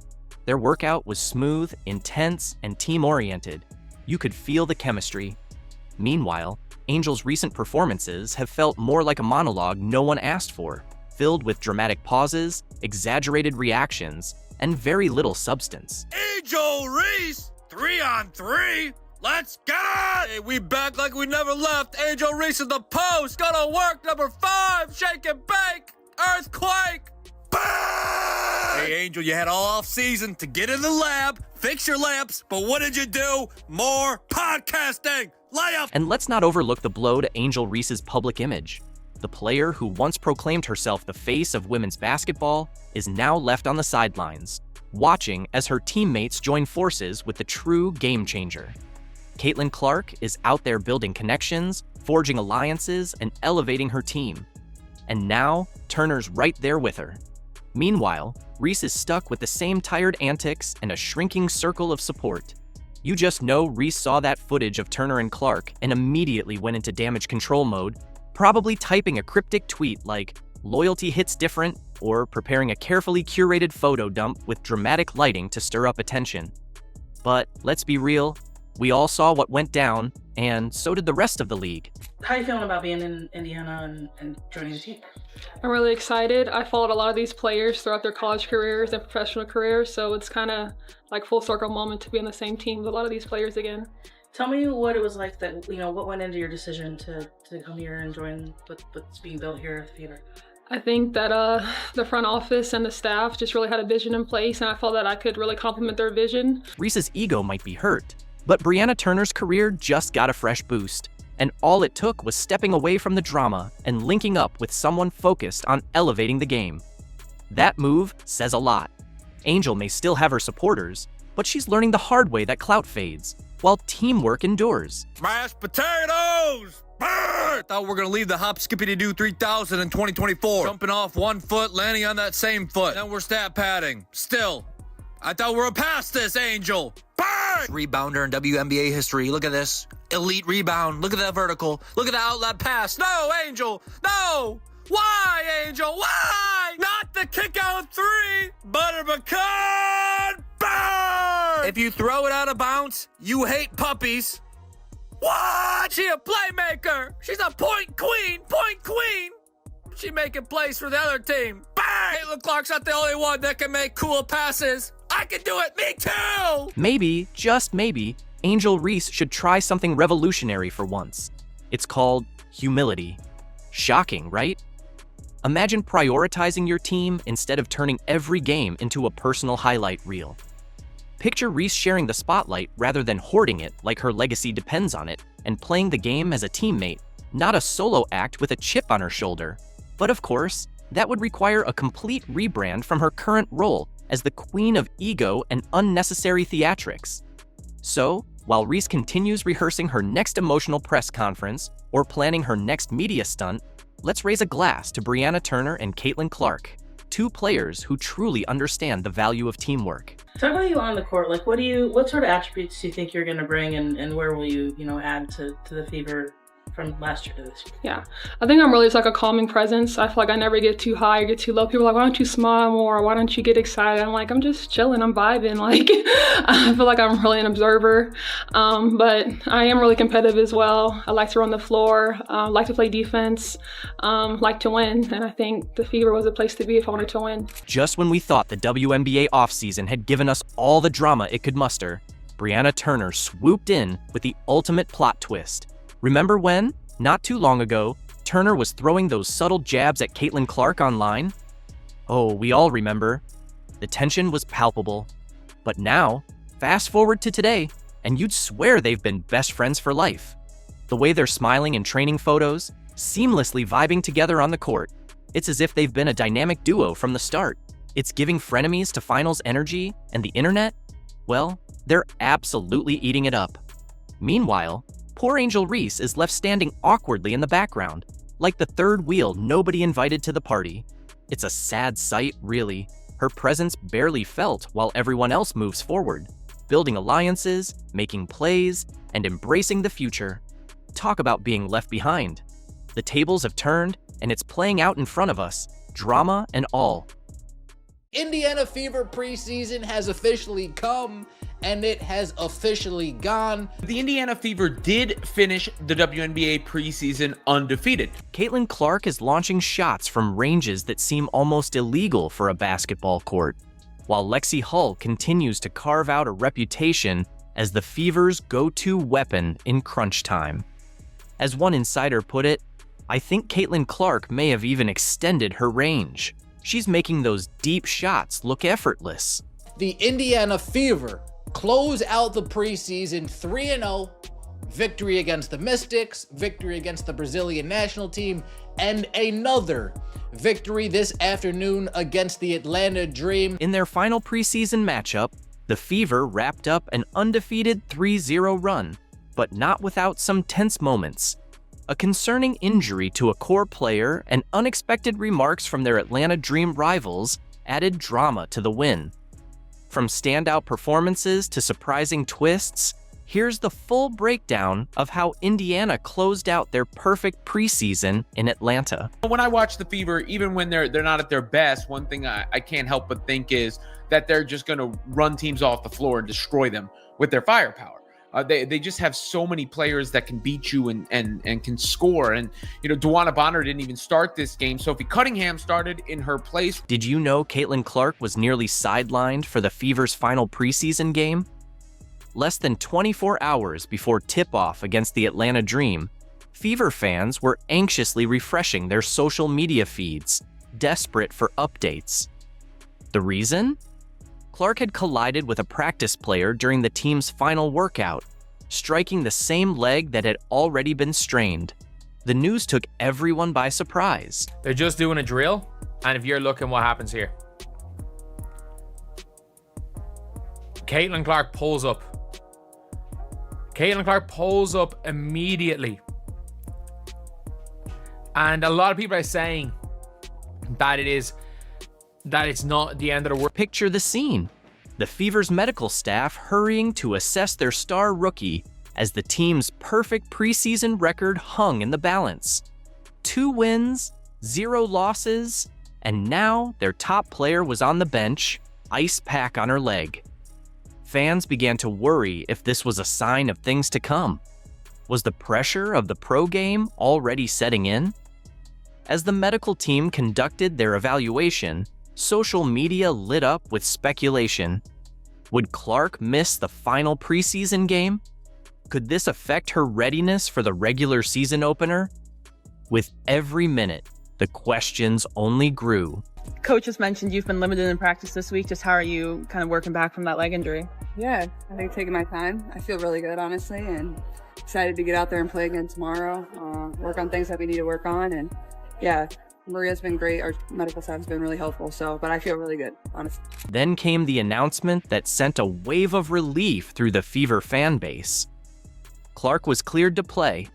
Their workout was smooth, intense, and team-oriented. You could feel the chemistry. Meanwhile, Angel's recent performances have felt more like a monologue no one asked for, filled with dramatic pauses, exaggerated reactions, and very little substance. Angel Reese, 3-on-3. Let's get it! Hey, we back like we never left. Angel Reese in the post. Gonna work number 5. Shake and bake. Earthquake. Bang! Hey, Angel, you had all off season to get in the lab, fix your lamps, but what did you do? More podcasting. Layup. And let's not overlook the blow to Angel Reese's public image. The player who once proclaimed herself the face of women's basketball is now left on the sidelines, watching as her teammates join forces with the true game changer. Caitlin Clark is out there building connections, forging alliances, and elevating her team. And now, Turner's right there with her. Meanwhile, Reese is stuck with the same tired antics and a shrinking circle of support. You just know Reese saw that footage of Turner and Clark and immediately went into damage control mode, probably typing a cryptic tweet like, "Loyalty hits different," or preparing a carefully curated photo dump with dramatic lighting to stir up attention. But let's be real, we all saw what went down, and so did the rest of the league. How are you feeling about being in Indiana and joining the team? I'm really excited. I followed a lot of these players throughout their college careers and professional careers, so it's kind of like full circle moment to be on the same team with a lot of these players again. Tell me what it was like that, what went into your decision to come here and join what's being built here at the Fever? I think that the front office and the staff just really had a vision in place, and I felt that I could really complement their vision. Reese's ego might be hurt, but Brianna Turner's career just got a fresh boost, and all it took was stepping away from the drama and linking up with someone focused on elevating the game. That move says a lot. Angel may still have her supporters, but she's learning the hard way that clout fades, while teamwork endures. Mashed potatoes! Brr! Thought we were gonna leave the hop skippity doo 3000 in 2024. Jumping off 1 foot, landing on that same foot. Then we're stat padding. Still, I thought we were past this, Angel. Bang! Rebounder in WNBA history. Look at this. Elite rebound. Look at that vertical. Look at the outlet pass. No, Angel! No! Why, Angel? Why? Not the kick out 3! Butter pecan! Bang! If you throw it out of bounds, you hate puppies. What? She a playmaker. She's a point queen. Point queen. She making plays for the other team. Bang! Caitlin Clark's not the only one that can make cool passes. I can do it. Me too. Maybe, just maybe, Angel Reese should try something revolutionary for once. It's called humility. Shocking, right? Imagine prioritizing your team instead of turning every game into a personal highlight reel. Picture Reese sharing the spotlight rather than hoarding it like her legacy depends on it, and playing the game as a teammate, not a solo act with a chip on her shoulder. But of course, that would require a complete rebrand from her current role as the queen of ego and unnecessary theatrics. So, while Reese continues rehearsing her next emotional press conference or planning her next media stunt, let's raise a glass to Brianna Turner and Caitlin Clark, two players who truly understand the value of teamwork. Talk about you on the court. Like, what sort of attributes do you think you're going to bring, and where will you, add to the Fever from last year to this year? Yeah, I think I'm really just like a calming presence. I feel like I never get too high or get too low. People are like, why don't you smile more? Why don't you get excited? I'm like, I'm just chilling. I'm vibing. Like, I feel like I'm really an observer. But I am really competitive as well. I like to run the floor, like to play defense, like to win. And I think the Fever was a place to be if I wanted to win. Just when we thought the WNBA offseason had given us all the drama it could muster, Brianna Turner swooped in with the ultimate plot twist. Remember when, not too long ago, Turner was throwing those subtle jabs at Caitlin Clark online? Oh, we all remember. The tension was palpable. But now, fast forward to today, and you'd swear they've been best friends for life. The way they're smiling in training photos, seamlessly vibing together on the court, it's as if they've been a dynamic duo from the start. It's giving frenemies to finals energy, and the internet? Well, they're absolutely eating it up. Meanwhile, poor Angel Reese is left standing awkwardly in the background, like the third wheel nobody invited to the party. It's a sad sight, really. Her presence barely felt while everyone else moves forward, building alliances, making plays, and embracing the future. Talk about being left behind. The tables have turned, and it's playing out in front of us, drama and all. Indiana Fever preseason has officially come, and it has officially gone. The Indiana Fever did finish the WNBA preseason undefeated. Caitlin Clark is launching shots from ranges that seem almost illegal for a basketball court, while Lexi Hull continues to carve out a reputation as the Fever's go-to weapon in crunch time. As one insider put it, I think Caitlin Clark may have even extended her range. She's making those deep shots look effortless. The Indiana Fever close out the preseason 3-0, victory against the Mystics, victory against the Brazilian national team, and another victory this afternoon against the Atlanta Dream. In their final preseason matchup, the Fever wrapped up an undefeated 3-0 run, but not without some tense moments. A concerning injury to a core player and unexpected remarks from their Atlanta Dream rivals added drama to the win. From standout performances to surprising twists, here's the full breakdown of how Indiana closed out their perfect preseason in Atlanta. When I watch the Fever, even when they're not at their best, one thing I can't help but think is that they're just going to run teams off the floor and destroy them with their firepower. They just have so many players that can beat you and can score. And, Duana Bonner didn't even start this game. Sophie Cunningham started in her place. Did you know Caitlin Clark was nearly sidelined for the Fever's final preseason game? Less than 24 hours before tip-off against the Atlanta Dream, Fever fans were anxiously refreshing their social media feeds, desperate for updates. The reason? Clark had collided with a practice player during the team's final workout, striking the same leg that had already been strained. The news took everyone by surprise. They're just doing a drill, and if you're looking what happens here. Caitlin Clark pulls up. Caitlin Clark pulls up immediately. And a lot of people are saying that it's not the end of the world. Picture the scene. The Fever's medical staff hurrying to assess their star rookie as the team's perfect preseason record hung in the balance. 2 wins, 0 losses, and now their top player was on the bench, ice pack on her leg. Fans began to worry if this was a sign of things to come. Was the pressure of the pro game already setting in? As the medical team conducted their evaluation, social media lit up with speculation. Would Clark miss the final preseason game? Could this affect her readiness for the regular season opener? With every minute, the questions only grew. Coach just mentioned you've been limited in practice this week. Just how are you kind of working back from that leg injury? Yeah, I think taking my time. I feel really good, honestly, and excited to get out there and play again tomorrow, work on things that we need to work on, and yeah, Maria's been great. Our medical staff has been really helpful. But I feel really good, honestly. Then came the announcement that sent a wave of relief through the Fever fan base. Clark was cleared to play.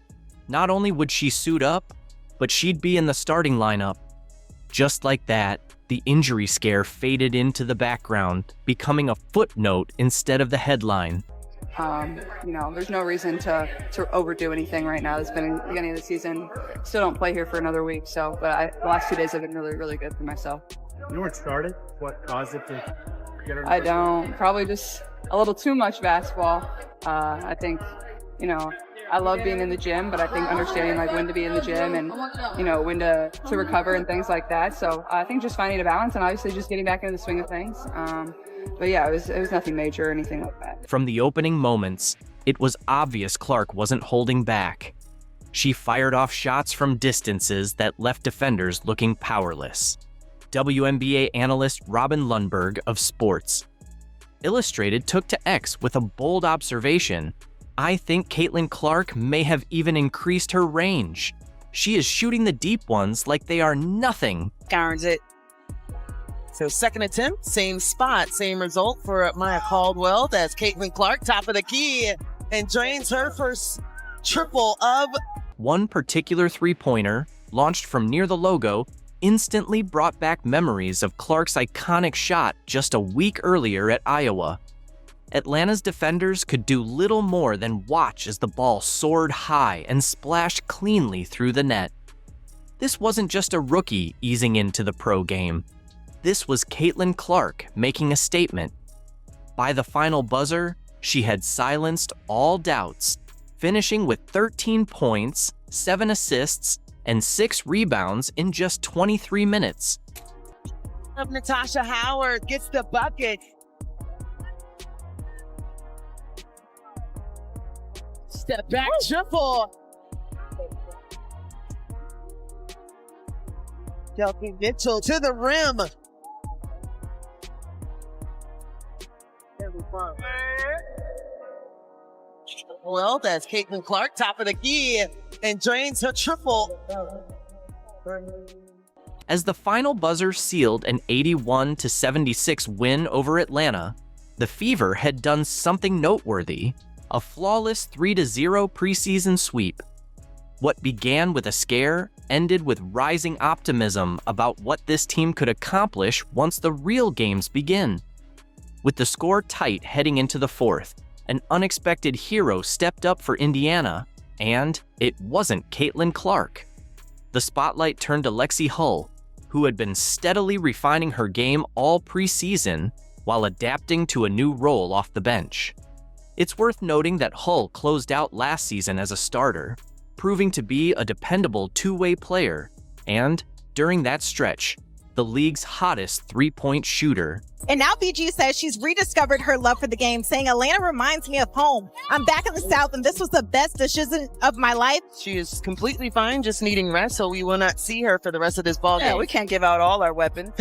Not only would she suit up, but she'd be in the starting lineup. Just like that, the injury scare faded into the background, becoming a footnote instead of the headline. There's no reason to overdo anything right now. It's been the beginning of the season. Still don't play here for another week, the last 2 days have been really, really good for myself. You know what started? What caused it to get her? I don't. Probably just a little too much basketball. I think, I love being in the gym, but I think understanding when to be in the gym and, when to recover and things like that. So I think just finding a balance and obviously just getting back into the swing of things. But yeah, it was nothing major or anything like that. From the opening moments, it was obvious Clark wasn't holding back. She fired off shots from distances that left defenders looking powerless. WNBA analyst Robin Lundberg of Sports Illustrated took to X with a bold observation. I think Caitlin Clark may have even increased her range. She is shooting the deep ones like they are nothing. Guards it. So second attempt, same spot, same result for Maya Caldwell. That's Caitlin Clark, top of the key, and drains her first triple of... One particular three-pointer, launched from near the logo, instantly brought back memories of Clark's iconic shot just a week earlier at Iowa. Atlanta's defenders could do little more than watch as the ball soared high and splashed cleanly through the net. This wasn't just a rookie easing into the pro game. This was Caitlin Clark making a statement. By the final buzzer, she had silenced all doubts, finishing with 13 points, 7 assists, and 6 rebounds in just 23 minutes. Natasha Howard gets the bucket. Step back triple. Kelsey Mitchell to the rim. Well, that's Caitlin Clark, top of the key, and drains her triple. As the final buzzer sealed an 81-76 win over Atlanta, the Fever had done something noteworthy, a flawless 3-0 preseason sweep. What began with a scare ended with rising optimism about what this team could accomplish once the real games begin. With the score tight heading into the fourth, an unexpected hero stepped up for Indiana, and it wasn't Caitlin Clark. The spotlight turned to Lexi Hull, who had been steadily refining her game all preseason while adapting to a new role off the bench. It's worth noting that Hull closed out last season as a starter, proving to be a dependable two-way player, and, during that stretch, the league's hottest three-point shooter. And now BG says she's rediscovered her love for the game, saying Atlanta reminds me of home. I'm back in the South, and this was the best decision of my life. She is completely fine, just needing rest, so we will not see her for the rest of this ball game. Yeah, we can't give out all our weapons.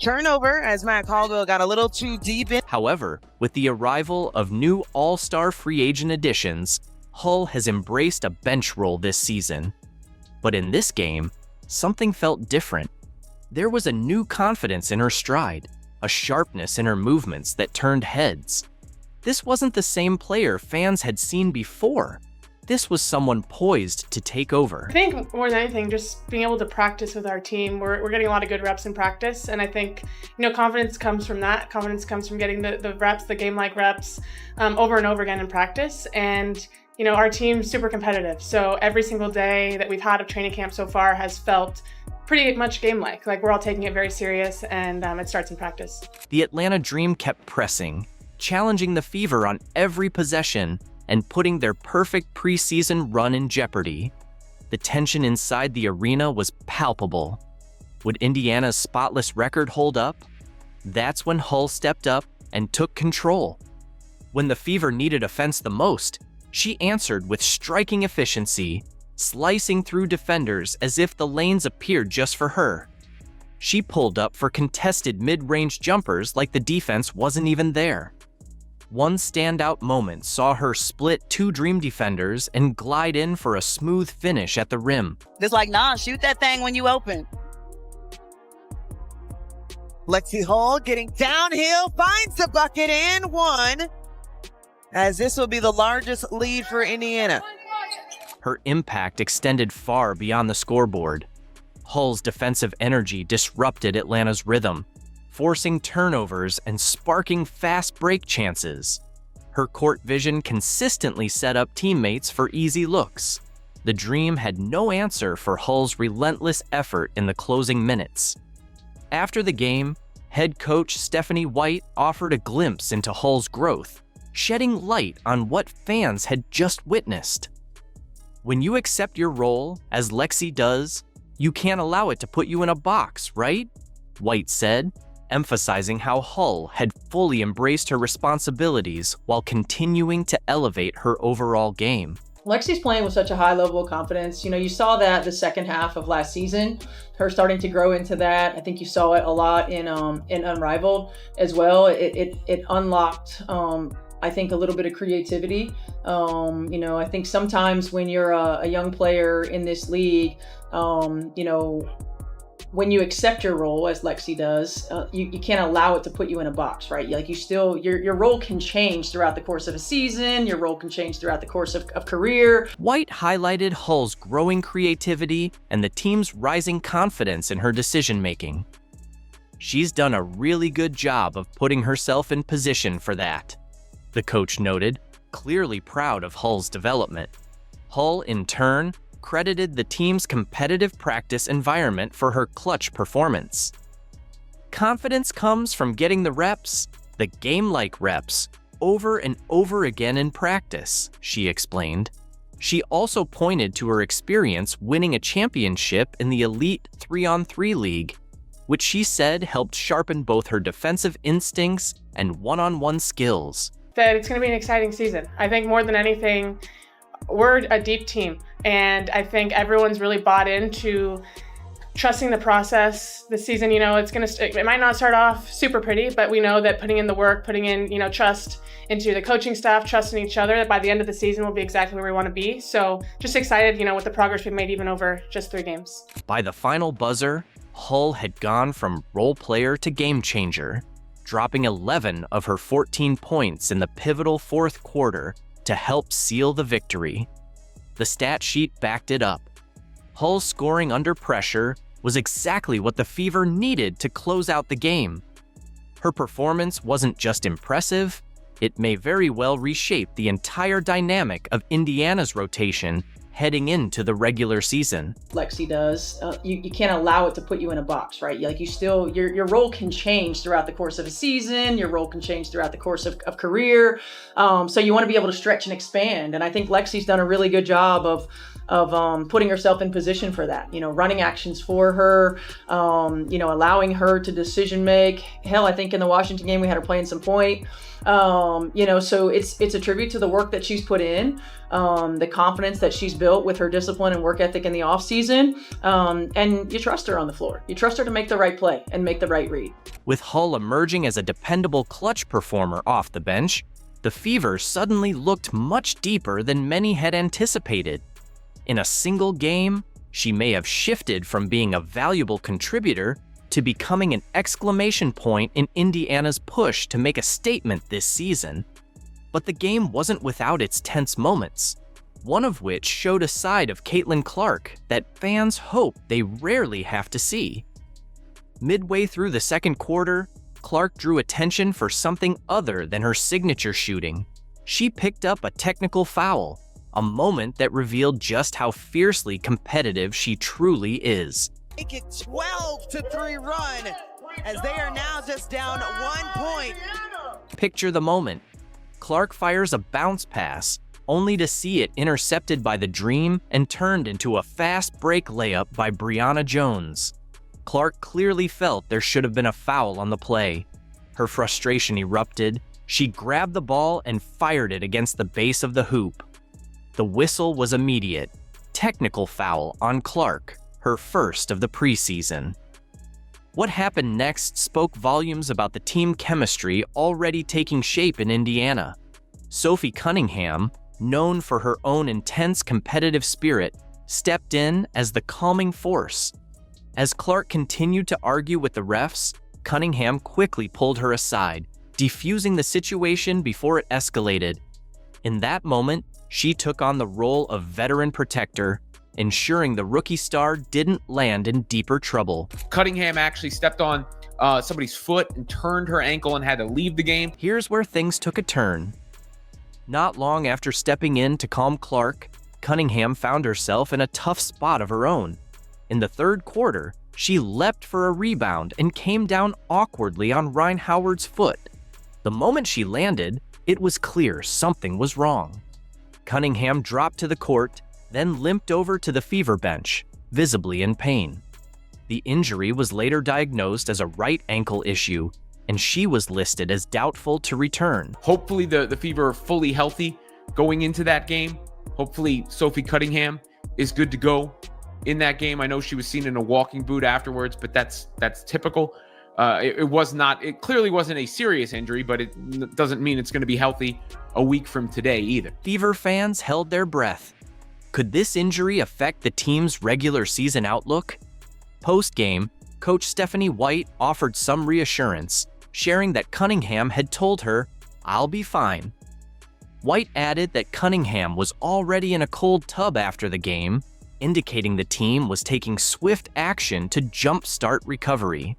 Turnover as Matt Caldwell got a little too deep in. However, with the arrival of new all-star free agent additions, Hull has embraced a bench role this season. But in this game, something felt different. There was a new confidence in her stride, a sharpness in her movements that turned heads. This wasn't the same player fans had seen before. This was someone poised to take over. I think more than anything, just being able to practice with our team. We're getting a lot of good reps in practice, and I think confidence comes from that. Confidence comes from getting the reps, the game-like reps, over and over again in practice. And our team's super competitive. So every single day that we've had of training camp so far has felt pretty much game-like. Like we're all taking it very serious, and it starts in practice. The Atlanta Dream kept pressing, challenging the Fever on every possession, and putting their perfect preseason run in jeopardy. The tension inside the arena was palpable. Would Indiana's spotless record hold up? That's when Hull stepped up and took control. When the Fever needed offense the most, she answered with striking efficiency, slicing through defenders as if the lanes appeared just for her. She pulled up for contested mid-range jumpers like the defense wasn't even there. One standout moment saw her split 2 Dream defenders and glide in for a smooth finish at the rim. It's like, nah, shoot that thing when you open. Lexi Hull getting downhill, finds the bucket and one, as this will be the largest lead for Indiana. Her impact extended far beyond the scoreboard. Hull's defensive energy disrupted Atlanta's rhythm, forcing turnovers and sparking fast break chances. Her court vision consistently set up teammates for easy looks. The Dream had no answer for Hull's relentless effort in the closing minutes. After the game, head coach Stephanie White offered a glimpse into Hull's growth, shedding light on what fans had just witnessed. When you accept your role, as Lexi does, you can't allow it to put you in a box, right? White said, emphasizing how Hull had fully embraced her responsibilities while continuing to elevate her overall game. Lexi's playing with such a high level of confidence. You know, you saw that the second half of last season, her starting to grow into that. I think you saw it a lot in Unrivaled as well. It unlocked, I think, a little bit of creativity. You know, I think sometimes when you're a young player in this league, you know, when you accept your role, as Lexi does, you can't allow it to put you in a box, right? Like, you still, your role can change throughout the course of a season. Your role can change throughout the course of career. White highlighted Hull's growing creativity and the team's rising confidence in her decision-making. She's done a really good job of putting herself in position for that, the coach noted, clearly proud of Hull's development. Hull, in turn, credited the team's competitive practice environment for her clutch performance. Confidence comes from getting the reps, the game-like reps, over and over again in practice, she explained. She also pointed to her experience winning a championship in the Elite 3-on-3 League, which she said helped sharpen both her defensive instincts and one-on-one skills. That it's going to be an exciting season. I think more than anything, we're a deep team, and I think everyone's really bought into trusting the process this season. You know, it might not start off super pretty, but we know that putting in the work, putting in, you know, trust into the coaching staff, trust in each other, that by the end of the season we'll be exactly where we want to be. So just excited, you know, with the progress we've made even over just 3 games. By the final buzzer, Hull had gone from role player to game changer, dropping 11 of her 14 points in the pivotal fourth quarter to help seal the victory. The stat sheet backed it up. Hull scoring under pressure was exactly what the Fever needed to close out the game. Her performance wasn't just impressive, it may very well reshape the entire dynamic of Indiana's rotation heading into the regular season. Lexi does. You can't allow it to put you in a box, right? Like, you still, your role can change throughout the course of a season. Your role can change throughout the course of career. So you want to be able to stretch and expand. And I think Lexi's done a really good job of putting herself in position for that. You know, running actions for her, you know, allowing her to decision make. Hell, I think in the Washington game we had her playing some point. You know, so it's a tribute to the work that she's put in, the confidence that she's built with her discipline and work ethic in the off season. And you trust her on the floor. You trust her to make the right play and make the right read. With Hull emerging as a dependable clutch performer off the bench, the Fever suddenly looked much deeper than many had anticipated. In a single game, she may have shifted from being a valuable contributor to becoming an exclamation point in Indiana's push to make a statement this season. But the game wasn't without its tense moments, one of which showed a side of Caitlin Clark that fans hope they rarely have to see. Midway through the second quarter, Clark drew attention for something other than her signature shooting. She picked up a technical foul, a moment that revealed just how fiercely competitive she truly is. Make it 12-3 run, as they are now just down 1 point. Picture the moment. Clark fires a bounce pass, only to see it intercepted by the Dream and turned into a fast break layup by Brianna Jones. Clark clearly felt there should have been a foul on the play. Her frustration erupted. She grabbed the ball and fired it against the base of the hoop. The whistle was immediate. Technical foul on Clark, her first of the preseason. What happened next spoke volumes about the team chemistry already taking shape in Indiana. Sophie Cunningham, known for her own intense competitive spirit, stepped in as the calming force. As Clark continued to argue with the refs, Cunningham quickly pulled her aside, defusing the situation before it escalated. In that moment, she took on the role of veteran protector, ensuring the rookie star didn't land in deeper trouble. Cunningham actually stepped on somebody's foot and turned her ankle and had to leave the game. Here's where things took a turn. Not long after stepping in to calm Clark, Cunningham found herself in a tough spot of her own. In the third quarter, she leapt for a rebound and came down awkwardly on Ryan Howard's foot. The moment she landed, it was clear something was wrong. Cunningham dropped to the court, then limped over to the Fever bench, visibly in pain. The injury was later diagnosed as a right ankle issue, and she was listed as doubtful to return. Hopefully the Fever are fully healthy going into that game. Hopefully Sophie Cunningham is good to go in that game. I know she was seen in a walking boot afterwards, but that's typical. It clearly wasn't a serious injury, but it doesn't mean it's going to be healthy a week from today either. Fever fans held their breath. Could this injury affect the team's regular season outlook? Post-game, Coach Stephanie White offered some reassurance, sharing that Cunningham had told her, "I'll be fine." White added that Cunningham was already in a cold tub after the game, indicating the team was taking swift action to jumpstart recovery.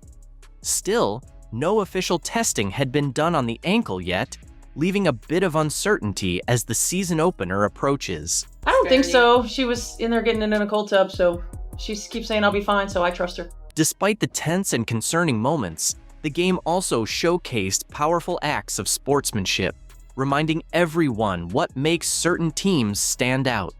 Still, no official testing had been done on the ankle yet, leaving a bit of uncertainty as the season opener approaches. I don't think so. She was in there getting it in a cold tub, so she keeps saying I'll be fine, so I trust her. Despite the tense and concerning moments, the game also showcased powerful acts of sportsmanship, reminding everyone what makes certain teams stand out.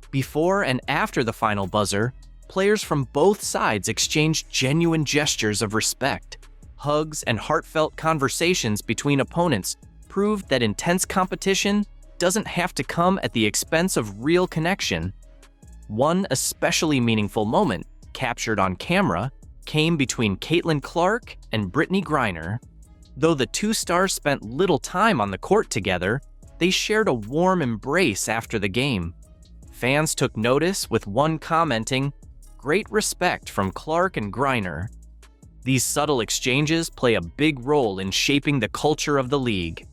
Before and after the final buzzer, players from both sides exchanged genuine gestures of respect. Hugs and heartfelt conversations between opponents proved that intense competition doesn't have to come at the expense of real connection. One especially meaningful moment, captured on camera, came between Caitlin Clark and Brittany Griner. Though the two stars spent little time on the court together, they shared a warm embrace after the game. Fans took notice, with one commenting, "Great respect from Clark and Griner." These subtle exchanges play a big role in shaping the culture of the league.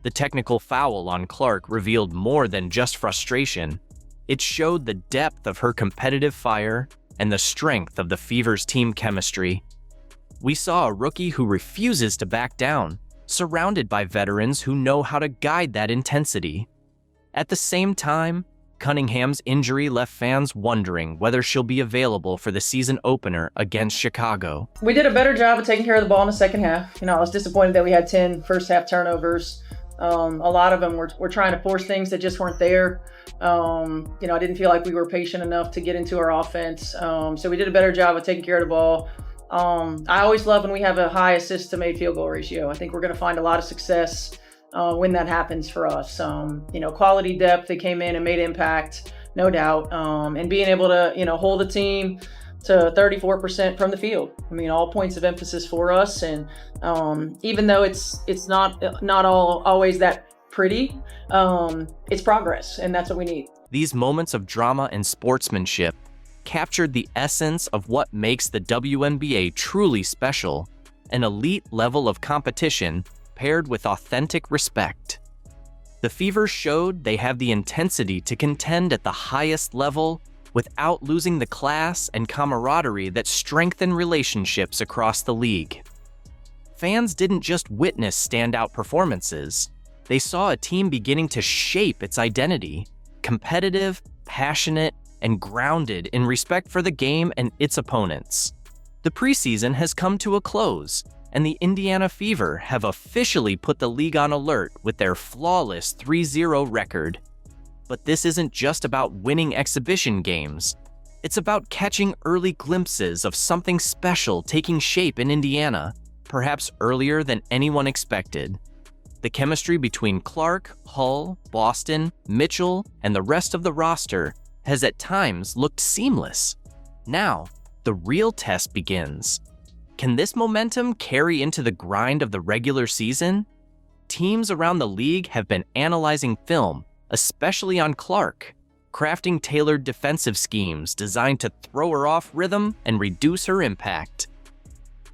The technical foul on Clark revealed more than just frustration. It showed the depth of her competitive fire and the strength of the Fever's team chemistry. We saw a rookie who refuses to back down, surrounded by veterans who know how to guide that intensity. At the same time, Cunningham's injury left fans wondering whether she'll be available for the season opener against Chicago. We did a better job of taking care of the ball in the second half. I was disappointed that we had 10 first half turnovers. A lot of them were trying to force things that just weren't there. I didn't feel like we were patient enough to get into our offense. So we did a better job of taking care of the ball. I always love when we have a high assist to made field goal ratio. I think we're going to find a lot of success when that happens for us. Quality depth, they came in and made impact, no doubt. And being able to, hold the team to 34% from the field. All points of emphasis for us. And even though it's not always that pretty, it's progress, and that's what we need. These moments of drama and sportsmanship captured the essence of what makes the WNBA truly special, an elite level of competition paired with authentic respect. The Fever showed they have the intensity to contend at the highest level without losing the class and camaraderie that strengthen relationships across the league. Fans didn't just witness standout performances, they saw a team beginning to shape its identity, competitive, passionate, and grounded in respect for the game and its opponents. The preseason has come to a close, and the Indiana Fever have officially put the league on alert with their flawless 3-0 record. But this isn't just about winning exhibition games. It's about catching early glimpses of something special taking shape in Indiana, perhaps earlier than anyone expected. The chemistry between Clark, Hull, Boston, Mitchell, and the rest of the roster has at times looked seamless. Now, the real test begins. Can this momentum carry into the grind of the regular season? Teams around the league have been analyzing film, especially on Clark, crafting tailored defensive schemes designed to throw her off rhythm and reduce her impact.